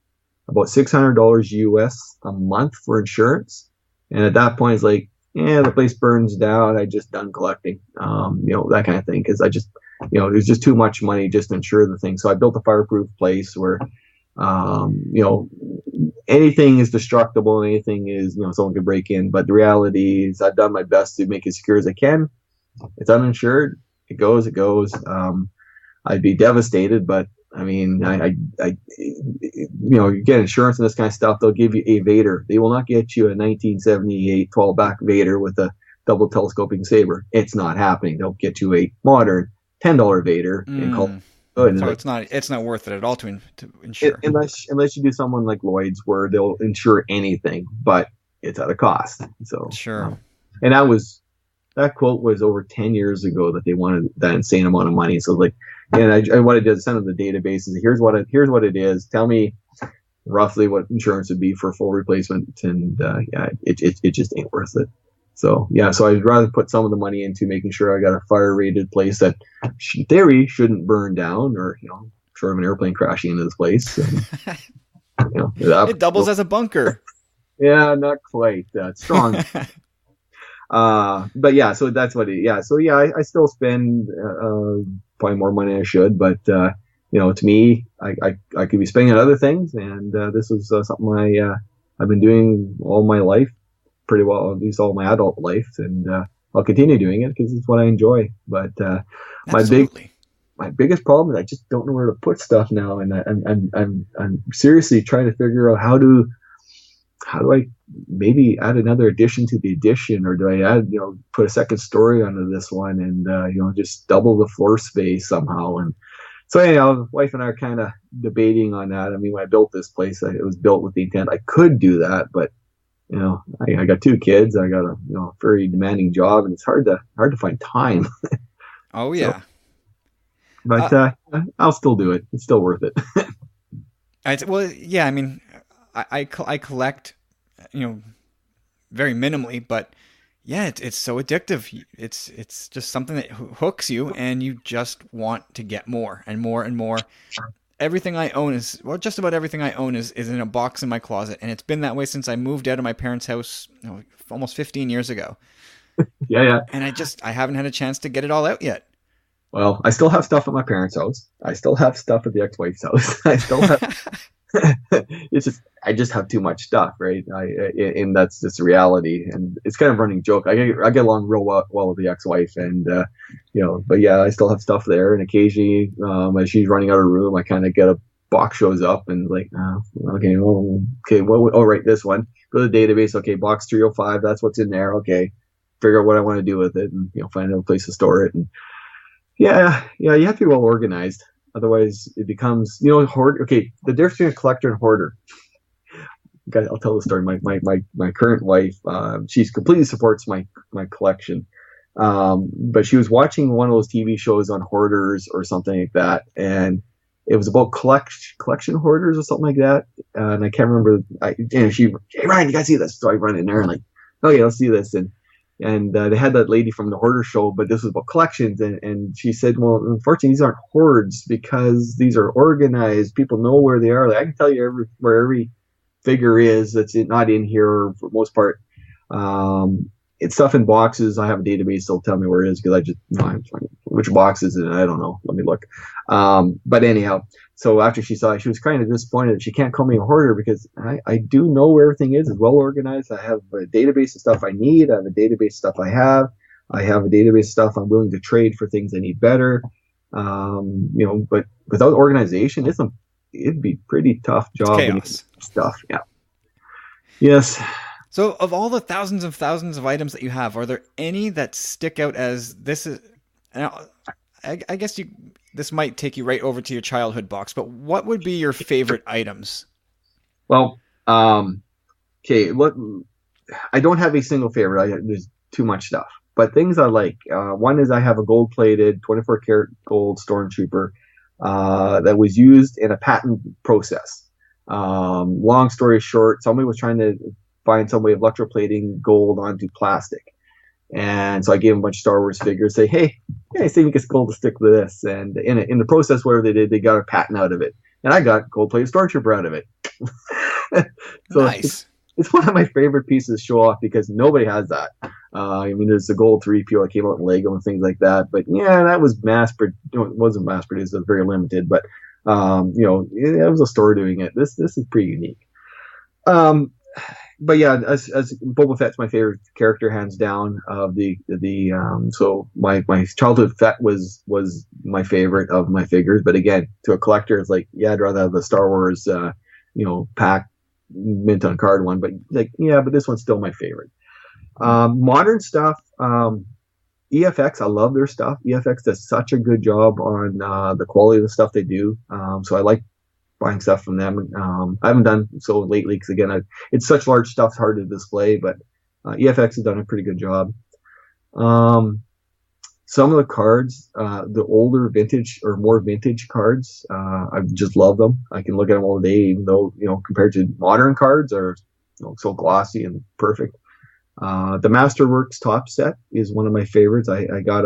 about $600 US a month for insurance, and at that point, it's like, the place burns down. I just done collecting, that kind of thing, because I just, there's just too much money just to insure the thing. So I built a fireproof place where, anything is destructible, anything is, someone can break in. But the reality is I've done my best to make it secure as I can. It's uninsured. It goes. I'd be devastated, but I mean, you get insurance and this kind of stuff. They'll give you a Vader. They will not get you a 1978 12-back Vader with a double telescoping Saber. It's not happening. They'll get you a modern $10 Vader and call it good. So it's not worth it at all to insure. Unless you do someone like Lloyd's, where they'll insure anything, but it's at a cost. So sure. And that quote was over 10 years ago that they wanted that insane amount of money. So like, and I wanted to send them the databases. Here's what it is. Tell me roughly what insurance would be for a full replacement, and it just ain't worth it. So so I'd rather put some of the money into making sure I got a fire rated place that, in theory, shouldn't burn down, or short of an airplane crashing into this place. And, it doubles as a bunker. Yeah, not quite that strong. But yeah, so that's what it, yeah. So yeah, I still spend probably more money than I should, but to me, I could be spending on other things, and this is something I've been doing all my life, pretty well, at least all my adult life, and I'll continue doing it because it's what I enjoy. But my big Absolutely. my biggest problem is I just don't know where to put stuff now, and I'm seriously trying to figure out how do I maybe add another addition to the addition, or do I add, put a second story onto this one, and just double the floor space somehow. And so anyhow, wife and I are kind of debating on that. I mean, when I built this place, it was built with the intent I could do that, but I got two kids, I got a very demanding job, and it's hard to find time. Oh So, yeah. but Uh, I'll still do it. It's still worth it. well, yeah. I mean, I collect, you know, very minimally, but yeah, it's so addictive. It's just something that hooks you, and you just want to get more and more and more. Everything I own is, well, just about everything I own is in a box in my closet, and it's been that way since I moved out of my parents' house, almost 15 years aago. Yeah, yeah. And I haven't had a chance to get it all out yet. Well, I still have stuff at my parents' house. I still have stuff at the ex-wife's house. I still have. It's just I just have too much stuff, right? And that's just the reality, and it's kind of a running joke. I get along real well with the ex-wife, and but yeah, I still have stuff there, and occasionally, as she's running out of room, I kind of get a box shows up, and like, okay, right, this one. Go to the database. Okay, box 305. That's what's in there. Okay, figure out what I want to do with it, and find a place to store it, and yeah, you have to be well organized. Otherwise, it becomes, hoard. Okay, the difference between a collector and hoarder. I'll tell the story. My current wife, she completely supports my collection, but she was watching one of those TV shows on hoarders or something like that, and it was about collection hoarders or something like that. And I can't remember. Hey Ryan, you gotta see this. So I run in there and like, okay, let's see this, and they had that lady from the hoarder show, but this was about collections, and she said, well, unfortunately, these aren't hoards because these are organized. People know where they are. Like, I can tell you where every figure is that's not in here for the most part. It's stuff in boxes. I have a database that'll tell me where it is because I just I'm trying, which box is it? I don't know. Let me look. But anyhow, so after she saw it, she was kind of disappointed that she can't call me a hoarder because I do know where everything is. It's well organized. I have a database of stuff I need. I have a database of stuff I have. I have a database of stuff I'm willing to trade for things I need better. But without organization, it'd be pretty tough job. It's chaos. Stuff. Yeah. Yes. So, of all the thousands and thousands of items that you have, are there any that stick out as this is? Now, I guess this might take you right over to your childhood box, but what would be your favorite items? Well, okay. I don't have a single favorite. There's too much stuff. But things I like. One is I have a gold-plated 24 karat gold stormtrooper that was used in a patent process. Long story short, somebody was trying to find some way of electroplating gold onto plastic. And so I gave them a bunch of Star Wars figures, say, hey, see if we get gold to stick with this. And in the process, whatever they did, they got a patent out of it. And I got gold-plated Stormtrooper out of it. So Nice. It's one of my favorite pieces to show off because nobody has that. There's the gold 3PO that came out in Lego and things like that. But yeah, that was it wasn't mass produced, it was very limited. But, it was a store doing it. This is pretty unique. But yeah, as Boba Fett's my favorite character, hands down. So my childhood Fett was my favorite of my figures. But again, to a collector, it's like, yeah, I'd rather have the Star Wars, pack mint on card one. But like, yeah, but this one's still my favorite. Modern stuff, EFX, I love their stuff. EFX does such a good job on the quality of the stuff they do. So I like buying stuff from them. I haven't done so lately because again, it's such large stuff, it's hard to display. But EFX has done a pretty good job. Some of the cards, the older vintage or more vintage cards, I just love them. I can look at them all day, even though compared to modern cards are so glossy and perfect. The Masterworks top set is one of my favorites. I got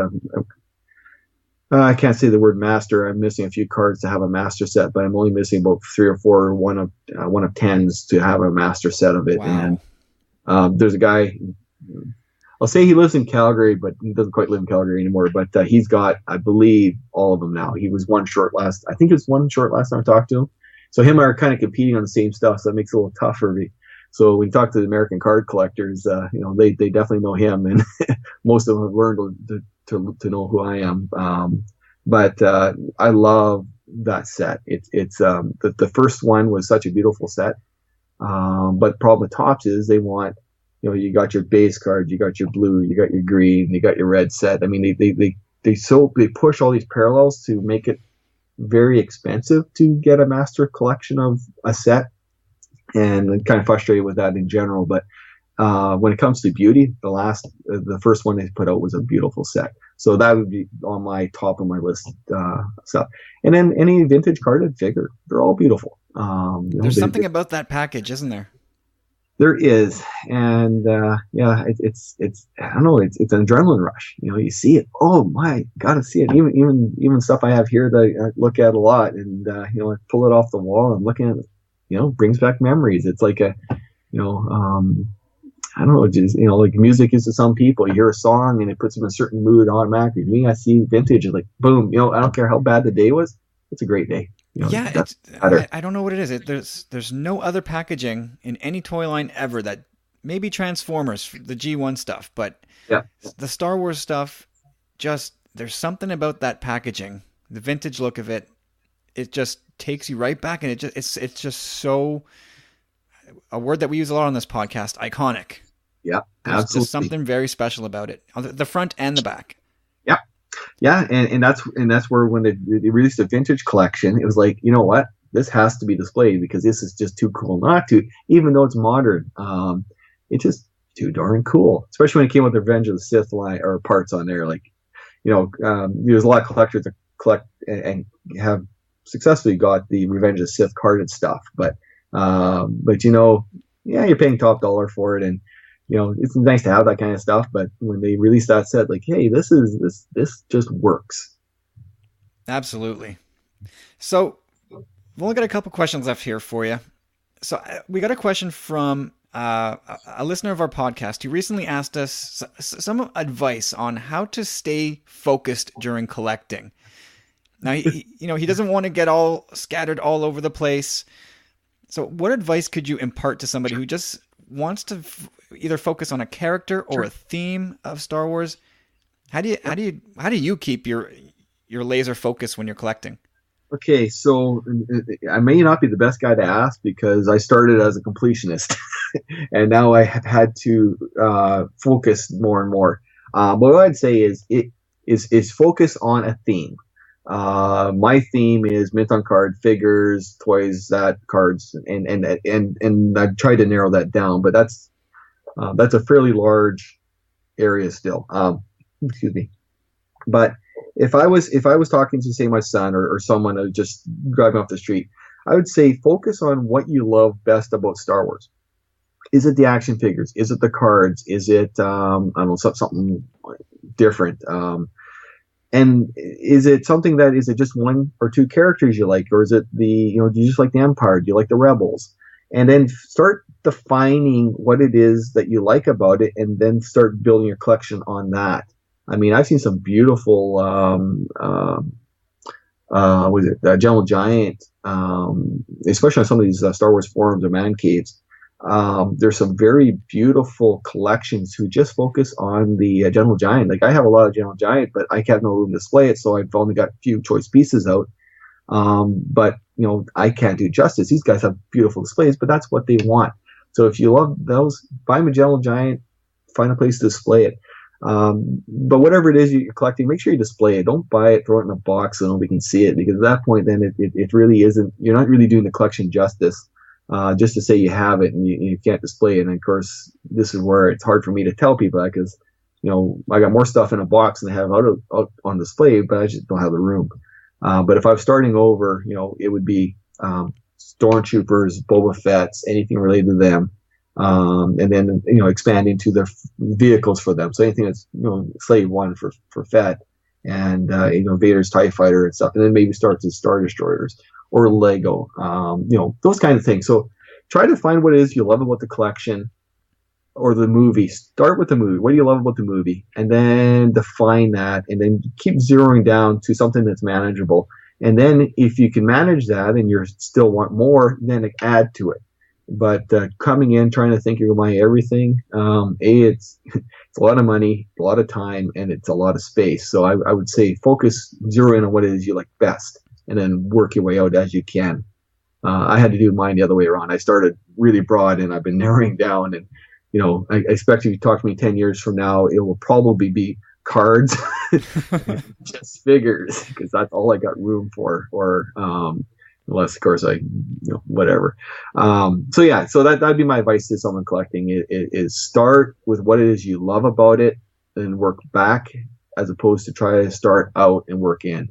I can't say the word master. I'm missing a few cards to have a master set, but I'm only missing about 3 or 4, one of 10s to have a master set of it. Wow. And there's a guy. I'll say he lives in Calgary, but he doesn't quite live in Calgary anymore. But he's got, I believe, all of them now. He was one short last. I think it was one short last time I talked to him. So him and I are kind of competing on the same stuff, so that makes it a little tough for me. So when you talk to the American card collectors, they definitely know him, and most of them have learned to know who I am. But I love that set. It's the first one was such a beautiful set. But problem with Topps is they want, you got your base card, you got your blue, you got your green, you got your red set. I mean, they push all these parallels to make it very expensive to get a master collection of a set, and I'm kind of frustrated with that in general. But when it comes to beauty, the first one they put out was a beautiful set, so that would be on my top of my list stuff. And then any vintage carded figure, they're all beautiful. There's something about that package, isn't there? There is, and it's I don't know, it's an adrenaline rush. You see it. Oh my, gotta see it. Even stuff I have here that I look at a lot, and I pull it off the wall and looking at it, brings back memories. It's like I don't know, just like music is to some people. You hear a song and it puts them in a certain mood automatically. Me, I see vintage, it's like boom. I don't care how bad the day was. It's a great day. I don't know what it is. There's no other packaging in any toy line ever that maybe Transformers, the G1 stuff, but the Star Wars stuff, just there's something about that packaging, the vintage look of it. It just takes you right back, and it's just so, a word that we use a lot on this podcast, iconic. Yeah, there's absolutely. just something very special about it, on the front and the back. Yeah, and that's where when they released the vintage collection, it was like, you know what, this has to be displayed because this is just too cool not to, even though it's modern. It's just too darn cool, especially when it came with the Revenge of the Sith line or parts on there. Like, there's a lot of collectors that collect and have successfully got the Revenge of the Sith carded stuff, but you're paying top dollar for it, and it's nice to have that kind of stuff, but when they release that set, like, hey, this just works. Absolutely. So we've only got a couple questions left here for you. So we got a question from a listener of our podcast who recently asked us some advice on how to stay focused during collecting. Now, he doesn't want to get all scattered all over the place. So what advice could you impart to somebody who just wants to either focus on a character or a theme of Star Wars? How do you keep your laser focus when you're collecting? Okay, so I may not be the best guy to ask because I started as a completionist, and now I have had to focus more and more. But what I'd say is focus on a theme. My theme is mint on card figures, toys, cards, and I've tried to narrow that down, but that's a fairly large area still. Excuse me. But if I was talking to, say, my son or someone who just driving off the street, I would say focus on what you love best about Star Wars. Is it the action figures? Is it the cards? Is it I don't know, something different? And is it something that is it just one or two characters you like, or is it do you just like the Empire? Do you like the Rebels? And then start defining what it is that you like about it, and then start building your collection on that. I mean, I've seen some beautiful, Gentle Giant, especially on some of these Star Wars forums or man caves. There's some very beautiful collections who just focus on the Gentle Giant. Like, I have a lot of Gentle Giant, but I have no room to display it, so I've only got a few choice pieces out. But I can't do justice. These guys have beautiful displays, but that's what they want. So if you love those, buy a Gentle Giant, find a place to display it. But whatever it is you're collecting, make sure you display it. Don't buy it, throw it in a box so nobody can see it, because at that point, then it really isn't. You're not really doing the collection justice. Just to say you have it and you can't display it. And of course, this is where it's hard for me to tell people that, because I got more stuff in a box than I have out on display, but I just don't have the room. But if I was starting over, it would be Stormtroopers, Boba Fett's, anything related to them, and then expand into their vehicles for them. So anything that's Slave One for Fett, and Vader's TIE Fighter and stuff, and then maybe start to Star Destroyers or Lego, those kind of things. So try to find what it is you love about the collection, or the movie. Start with the movie. What do you love about the movie? And then define that, and then keep zeroing down to something that's manageable. And then if you can manage that and you still want more, then add to it. But coming in trying to think you're going to buy everything, it's a lot of money, a lot of time, and it's a lot of space. So I would say focus, zero in on what it is you like best, and then work your way out as you can. I had to do mine the other way around. I started really broad, and I've been narrowing down. And I expect if you talk to me 10 years from now, it will probably be cards, just figures, because that's all I got room for. Or unless, of course, whatever. So that'd be my advice to someone collecting. Is start with what it is you love about it, and work back, as opposed to try to start out and work in.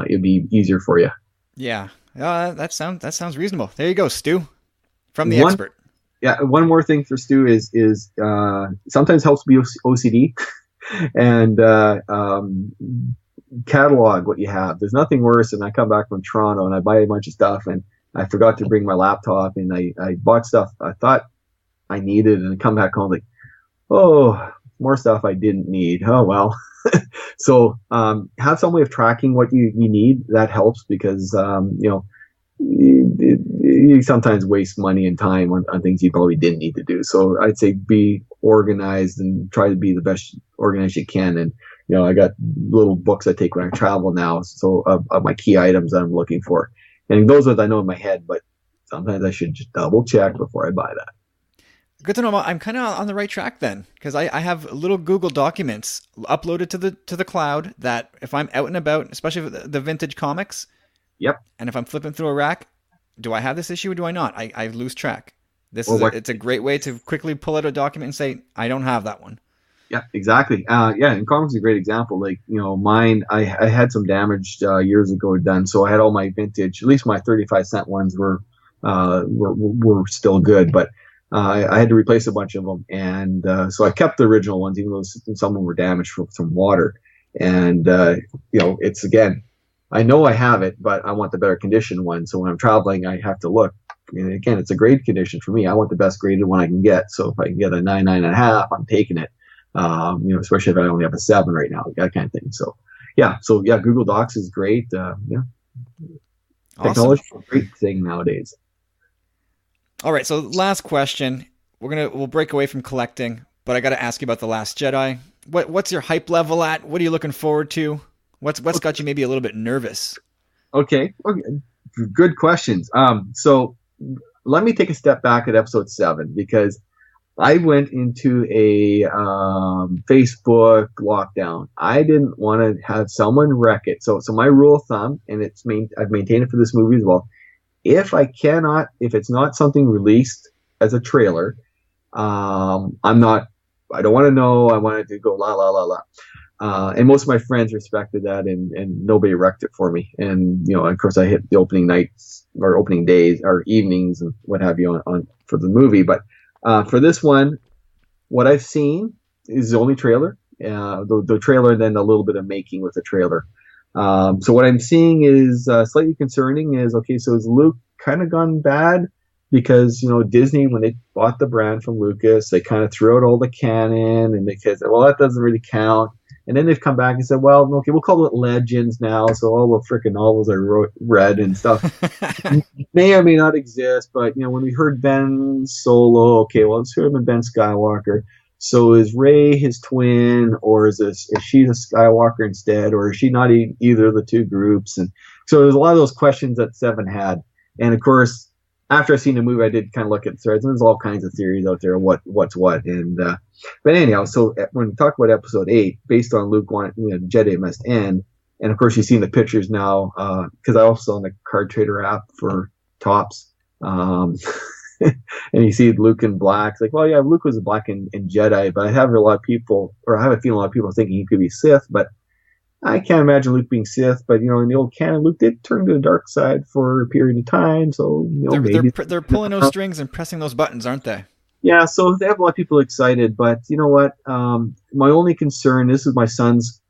It'd be easier for you. Yeah, that sounds reasonable. There you go, Stu, from the expert. Yeah, one more thing for Stu is sometimes helps be OCD, and catalog what you have. There's nothing worse than I come back from Toronto and I buy a bunch of stuff and I forgot to bring my laptop, and I bought stuff I thought I needed, and I come back home like, oh, more stuff I didn't need. Oh well. So have some way of tracking what you need. That helps, because you sometimes waste money and time on things you probably didn't need to do. So I'd say be organized and try to be the best organized you can. And I got little books I take when I travel now, so of my key items that I'm looking for, and those ones I know in my head, but sometimes I should just double check before I buy that. Good to know. I'm kind of on the right track then, because I have little Google documents uploaded to the cloud that if I'm out and about, especially with the vintage comics, yep, and if I'm flipping through a rack, do I have this issue or do I not? I lose track. It's a great way to quickly pull out a document and say, I don't have that one. Yeah, exactly. And comics is a great example. Like, mine, I had some damage years ago done, so I had all my vintage, at least my 35-cent ones were still good, but I had to replace a bunch of them, and so I kept the original ones, even though some of them were damaged from water. And it's, again, I know I have it, but I want the better condition one. So when I'm traveling, I have to look. And again, it's a grade condition for me. I want the best graded one I can get. So if I can get a 9.5, I'm taking it. Especially if I only have a 7 right now, that kind of thing. So yeah, Google Docs is great. Awesome. Technology is a great thing nowadays. All right, so last question. We'll break away from collecting, but I got to ask you about The Last Jedi. What's your hype level at? What are you looking forward to? What's got you maybe a little bit nervous? Okay. Good questions. So let me take a step back at episode 7, because I went into a Facebook lockdown. I didn't want to have someone wreck it. So my rule of thumb, and I've maintained it for this movie as well. If it's not something released as a trailer, I don't want to know. I want it to go la la la la. And most of my friends respected that, and nobody wrecked it for me. And of course, I hit the opening nights or opening days or evenings and what have you on for the movie. But for this one, what I've seen is the only trailer. The trailer, and then a little bit of making with the trailer. So what I'm seeing is slightly concerning. So is Luke kind of gone bad? Because Disney, when they bought the brand from Lucas, they kind of threw out all the canon, and they said, well, that doesn't really count. And then they've come back and said, well, okay, we'll call it Legends now. So all the freaking novels I read and stuff may or may not exist. But, when we heard Ben Solo, okay, well, it's him and Ben Skywalker. So is Rey his twin, or is she the Skywalker instead, or is she not either of the two groups? And so there's a lot of those questions that Seven had. And of course, after I seen the movie, I did kind of look at threads, and there's all kinds of theories out there. What's what? And but anyhow, so when we talk about episode 8, based on Luke wanting, Jedi must end, and of course you've seen the pictures now, because I also on the card trader app for tops, and you see Luke in black. It's like, well, yeah, Luke was black in Jedi, but I have a feeling a lot of people thinking he could be Sith, but I can't imagine Luke being Sith. But in the old canon, Luke did turn to the dark side for a period of time. So maybe they're pulling those strings and pressing those buttons, aren't they? Yeah. So they have a lot of people excited. But you know what? My only concern. This is my son's.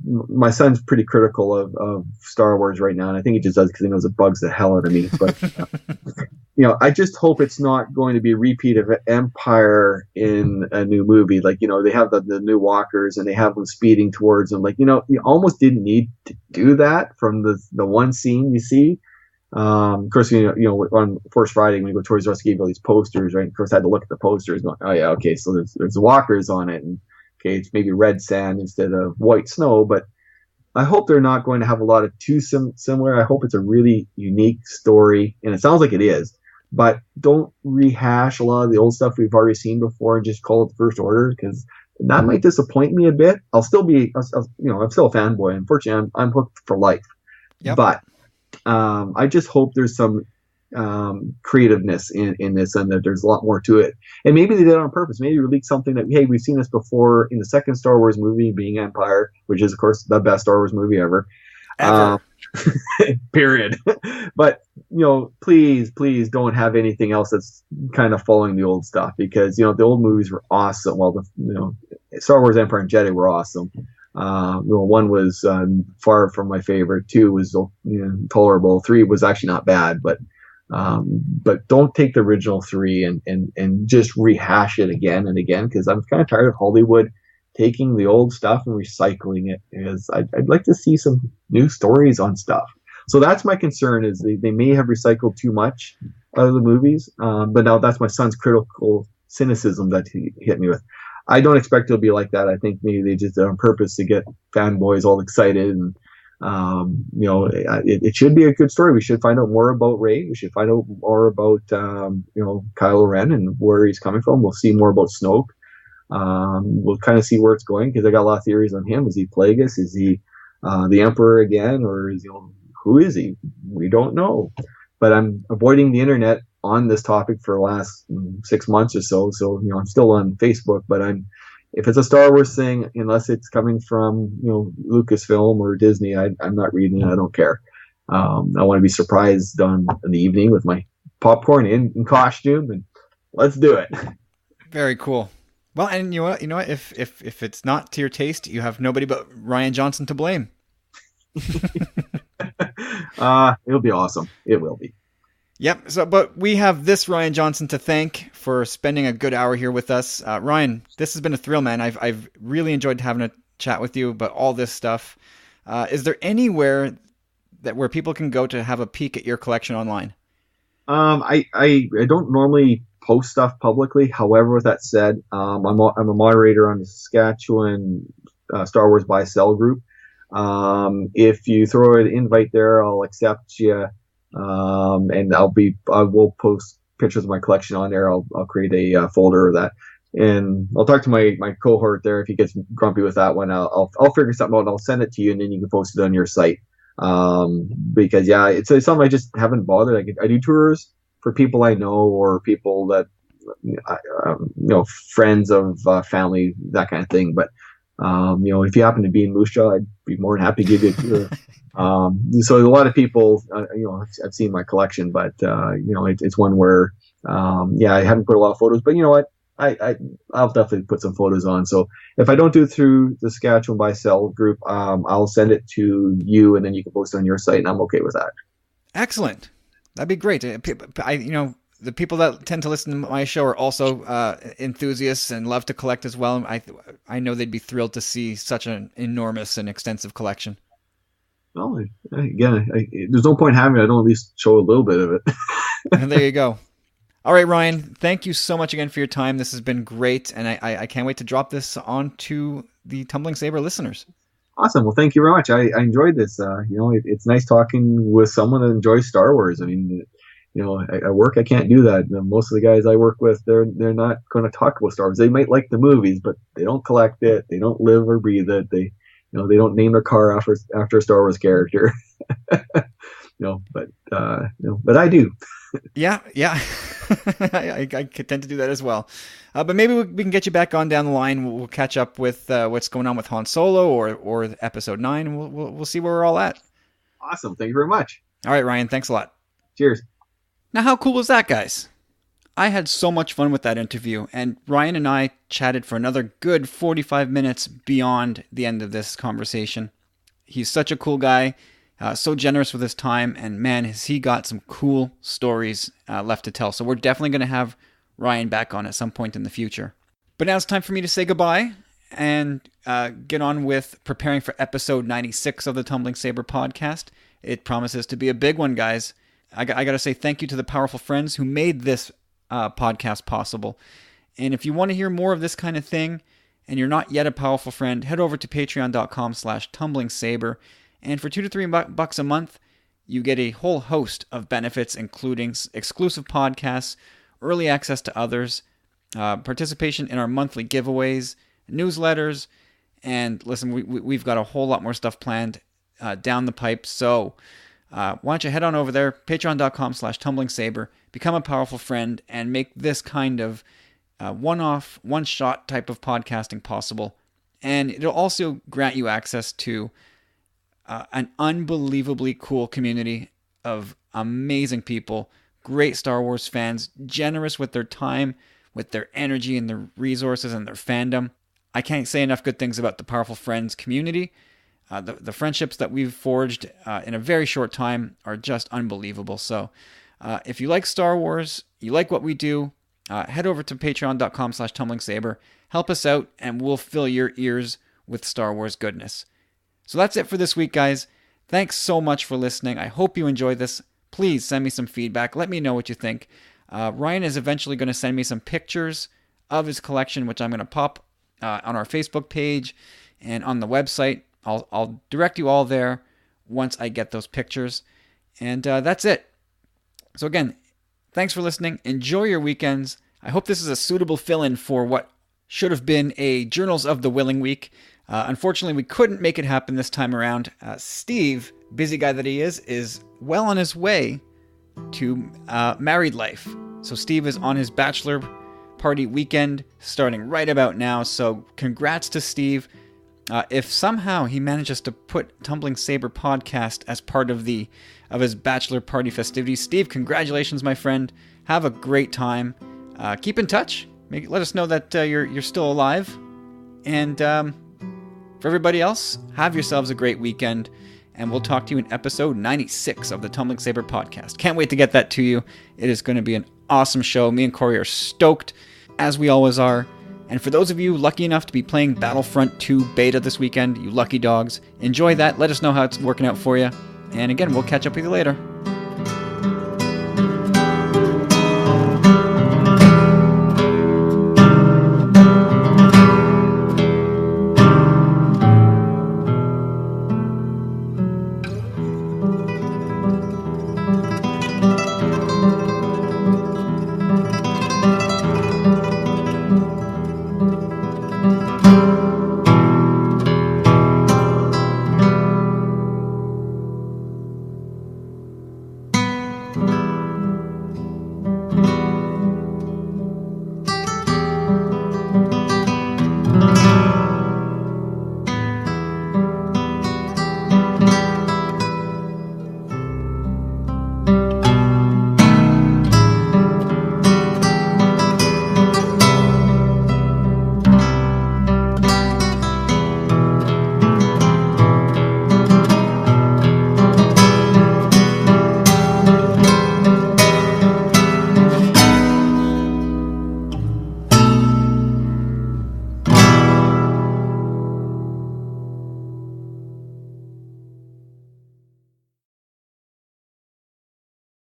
My son's pretty critical of Star Wars right now, and I think he just does because he knows it bugs the hell out of me. But I just hope it's not going to be a repeat of Empire in a new movie. Like, they have the new walkers and they have them speeding towards them. Like, you almost didn't need to do that from the one scene you see. Of course, on Force Friday, when you go towards us, gave all these posters, right? Of course, I had to look at the posters going, oh yeah, okay, so there's walkers on it. And okay, it's maybe red sand instead of white snow, but I hope they're not going to have a lot of too similar. I hope it's a really unique story, and it sounds like it is. But don't rehash a lot of the old stuff we've already seen before and just call it the First Order, because that might disappoint me a bit. I'm still a fanboy. Unfortunately, I'm hooked for life. Yep. But I just hope there's some creativeness in this, and that there's a lot more to it. And maybe they did it on purpose. Maybe they leaked something that, hey, we've seen this before in the second Star Wars movie, being Empire, which is, of course, the best Star Wars movie ever. Period. But, please don't have anything else that's kind of following the old stuff, because, the old movies were awesome. Well, Star Wars Empire and Jedi were awesome. One was far from my favorite. 2 was tolerable. 3 was actually not bad, but don't take the original 3 and just rehash it again and again, because I'm kind of tired of Hollywood taking the old stuff and recycling it, because I'd like to see some new stories on stuff. So that's my concern, is they may have recycled too much out of the movies. But now that's my son's critical cynicism that he hit me with. I don't expect it'll be like that. I think maybe they just did it on purpose to get fanboys all excited. And, it should be a good story. We should find out more about Rey. We should find out more about, Kylo Ren and where he's coming from. We'll see more about Snoke. We'll kind of see where it's going, because I got a lot of theories on him. Is he Plagueis? Is he the Emperor again? Or is he, who is he? We don't know. But I'm avoiding the internet on this topic for the last 6 months or so. So, I'm still on Facebook, but if it's a Star Wars thing, unless it's coming from, Lucasfilm or Disney, I'm not reading it. I don't care. I want to be surprised in the evening with my popcorn in costume, and let's do it. Very cool. Well, and you know what? If it's not to your taste, you have nobody but Rian Johnson to blame. It'll be awesome. It will be. Yep. But we have this Rian Johnson to thank for spending a good hour here with us. Ryan, this has been a thrill, man. I've really enjoyed having a chat with you about all this stuff. Is there anywhere where people can go to have a peek at your collection online? I don't normally post stuff publicly. However, with that said, I'm a moderator on the Saskatchewan Star Wars buy sell group. If you throw an invite there, I'll accept you. And I will post pictures of my collection on there. I'll create a folder of that, and I'll talk to my cohort there. If he gets grumpy with that one, I'll figure something out and I'll send it to you, and then you can post it on your site. Because it's something I just haven't bothered. I do tours for people I know, or people that, friends of family, that kind of thing. But, if you happen to be in Moose Jaw, I'd be more than happy to give you a tour. So a lot of people, I've seen my collection, but, it's one where, I haven't put a lot of photos, but you know what? I'll definitely put some photos on. So if I don't do it through the Saskatchewan buy sell group, I'll send it to you, and then you can post it on your site, and I'm okay with that. Excellent. That'd be great. The people that tend to listen to my show are also enthusiasts and love to collect as well. I know they'd be thrilled to see such an enormous and extensive collection. Well, again, there's no point having it. I don't at least show a little bit of it. And there you go. All right, Ryan, thank you so much again for your time. This has been great, and I can't wait to drop this onto the Tumbling Saber listeners. Awesome. Well, thank you very much. I enjoyed this. It's nice talking with someone that enjoys Star Wars. I mean, at work, I can't do that. Most of the guys I work with, they're not going to talk about Star Wars. They might like the movies, but they don't collect it. They don't live or breathe it. They don't name their car after a Star Wars character. But I do. Yeah. I tend to do that as well. But maybe we can get you back on down the line. We'll catch up with what's going on with Han Solo or Episode 9. We'll see where we're all at. Awesome. Thank you very much. All right, Ryan. Thanks a lot. Cheers. Now, how cool was that, guys? I had so much fun with that interview, and Ryan and I chatted for another good 45 minutes beyond the end of this conversation. He's such a cool guy. So generous with his time, and man, has he got some cool stories left to tell. So we're definitely going to have Ryan back on at some point in the future. But now it's time for me to say goodbye and get on with preparing for episode 96 of the Tumbling Saber podcast. It promises to be a big one, guys. I got to say thank you to the powerful friends who made this podcast possible. And if you want to hear more of this kind of thing, and you're not yet a powerful friend, head over to patreon.com/tumblingsaber. And for $2 to $3 a month, you get a whole host of benefits, including exclusive podcasts, early access to others, participation in our monthly giveaways, newsletters, and listen, we've got a whole lot more stuff planned down the pipe. So why don't you head on over there, patreon.com/tumblingsaber, become a powerful friend, and make this kind of one-off, one-shot type of podcasting possible. And it'll also grant you access to an unbelievably cool community of amazing people, great Star Wars fans, generous with their time, with their energy and their resources and their fandom. I can't say enough good things about the Powerful Friends community. The friendships that we've forged in a very short time are just unbelievable. So if you like Star Wars, you like what we do, head over to patreon.com/tumblingsaber. Help us out, and we'll fill your ears with Star Wars goodness. So that's it for this week, guys. Thanks so much for listening. I hope you enjoyed this. Please send me some feedback. Let me know what you think. Ryan is eventually going to send me some pictures of his collection, which I'm going to pop on our Facebook page and on the website. I'll direct you all there once I get those pictures. And that's it. So again, thanks for listening. Enjoy your weekends. I hope this is a suitable fill-in for what should have been a Journals of the Willing week. Unfortunately, we couldn't make it happen this time around. Steve, busy guy that he is well on his way to married life. So Steve is on his bachelor party weekend starting right about now. So congrats to Steve. If somehow he manages to put Tumbling Saber podcast as part of his bachelor party festivities, Steve, congratulations, my friend. Have a great time. Keep in touch. Let us know that you're still alive. And for everybody else, have yourselves a great weekend. And we'll talk to you in episode 96 of the Tumbling Saber podcast. Can't wait to get that to you. It is going to be an awesome show. Me and Corey are stoked, as we always are. And for those of you lucky enough to be playing Battlefront 2 beta this weekend, you lucky dogs, enjoy that. Let us know how it's working out for you. And again, we'll catch up with you later.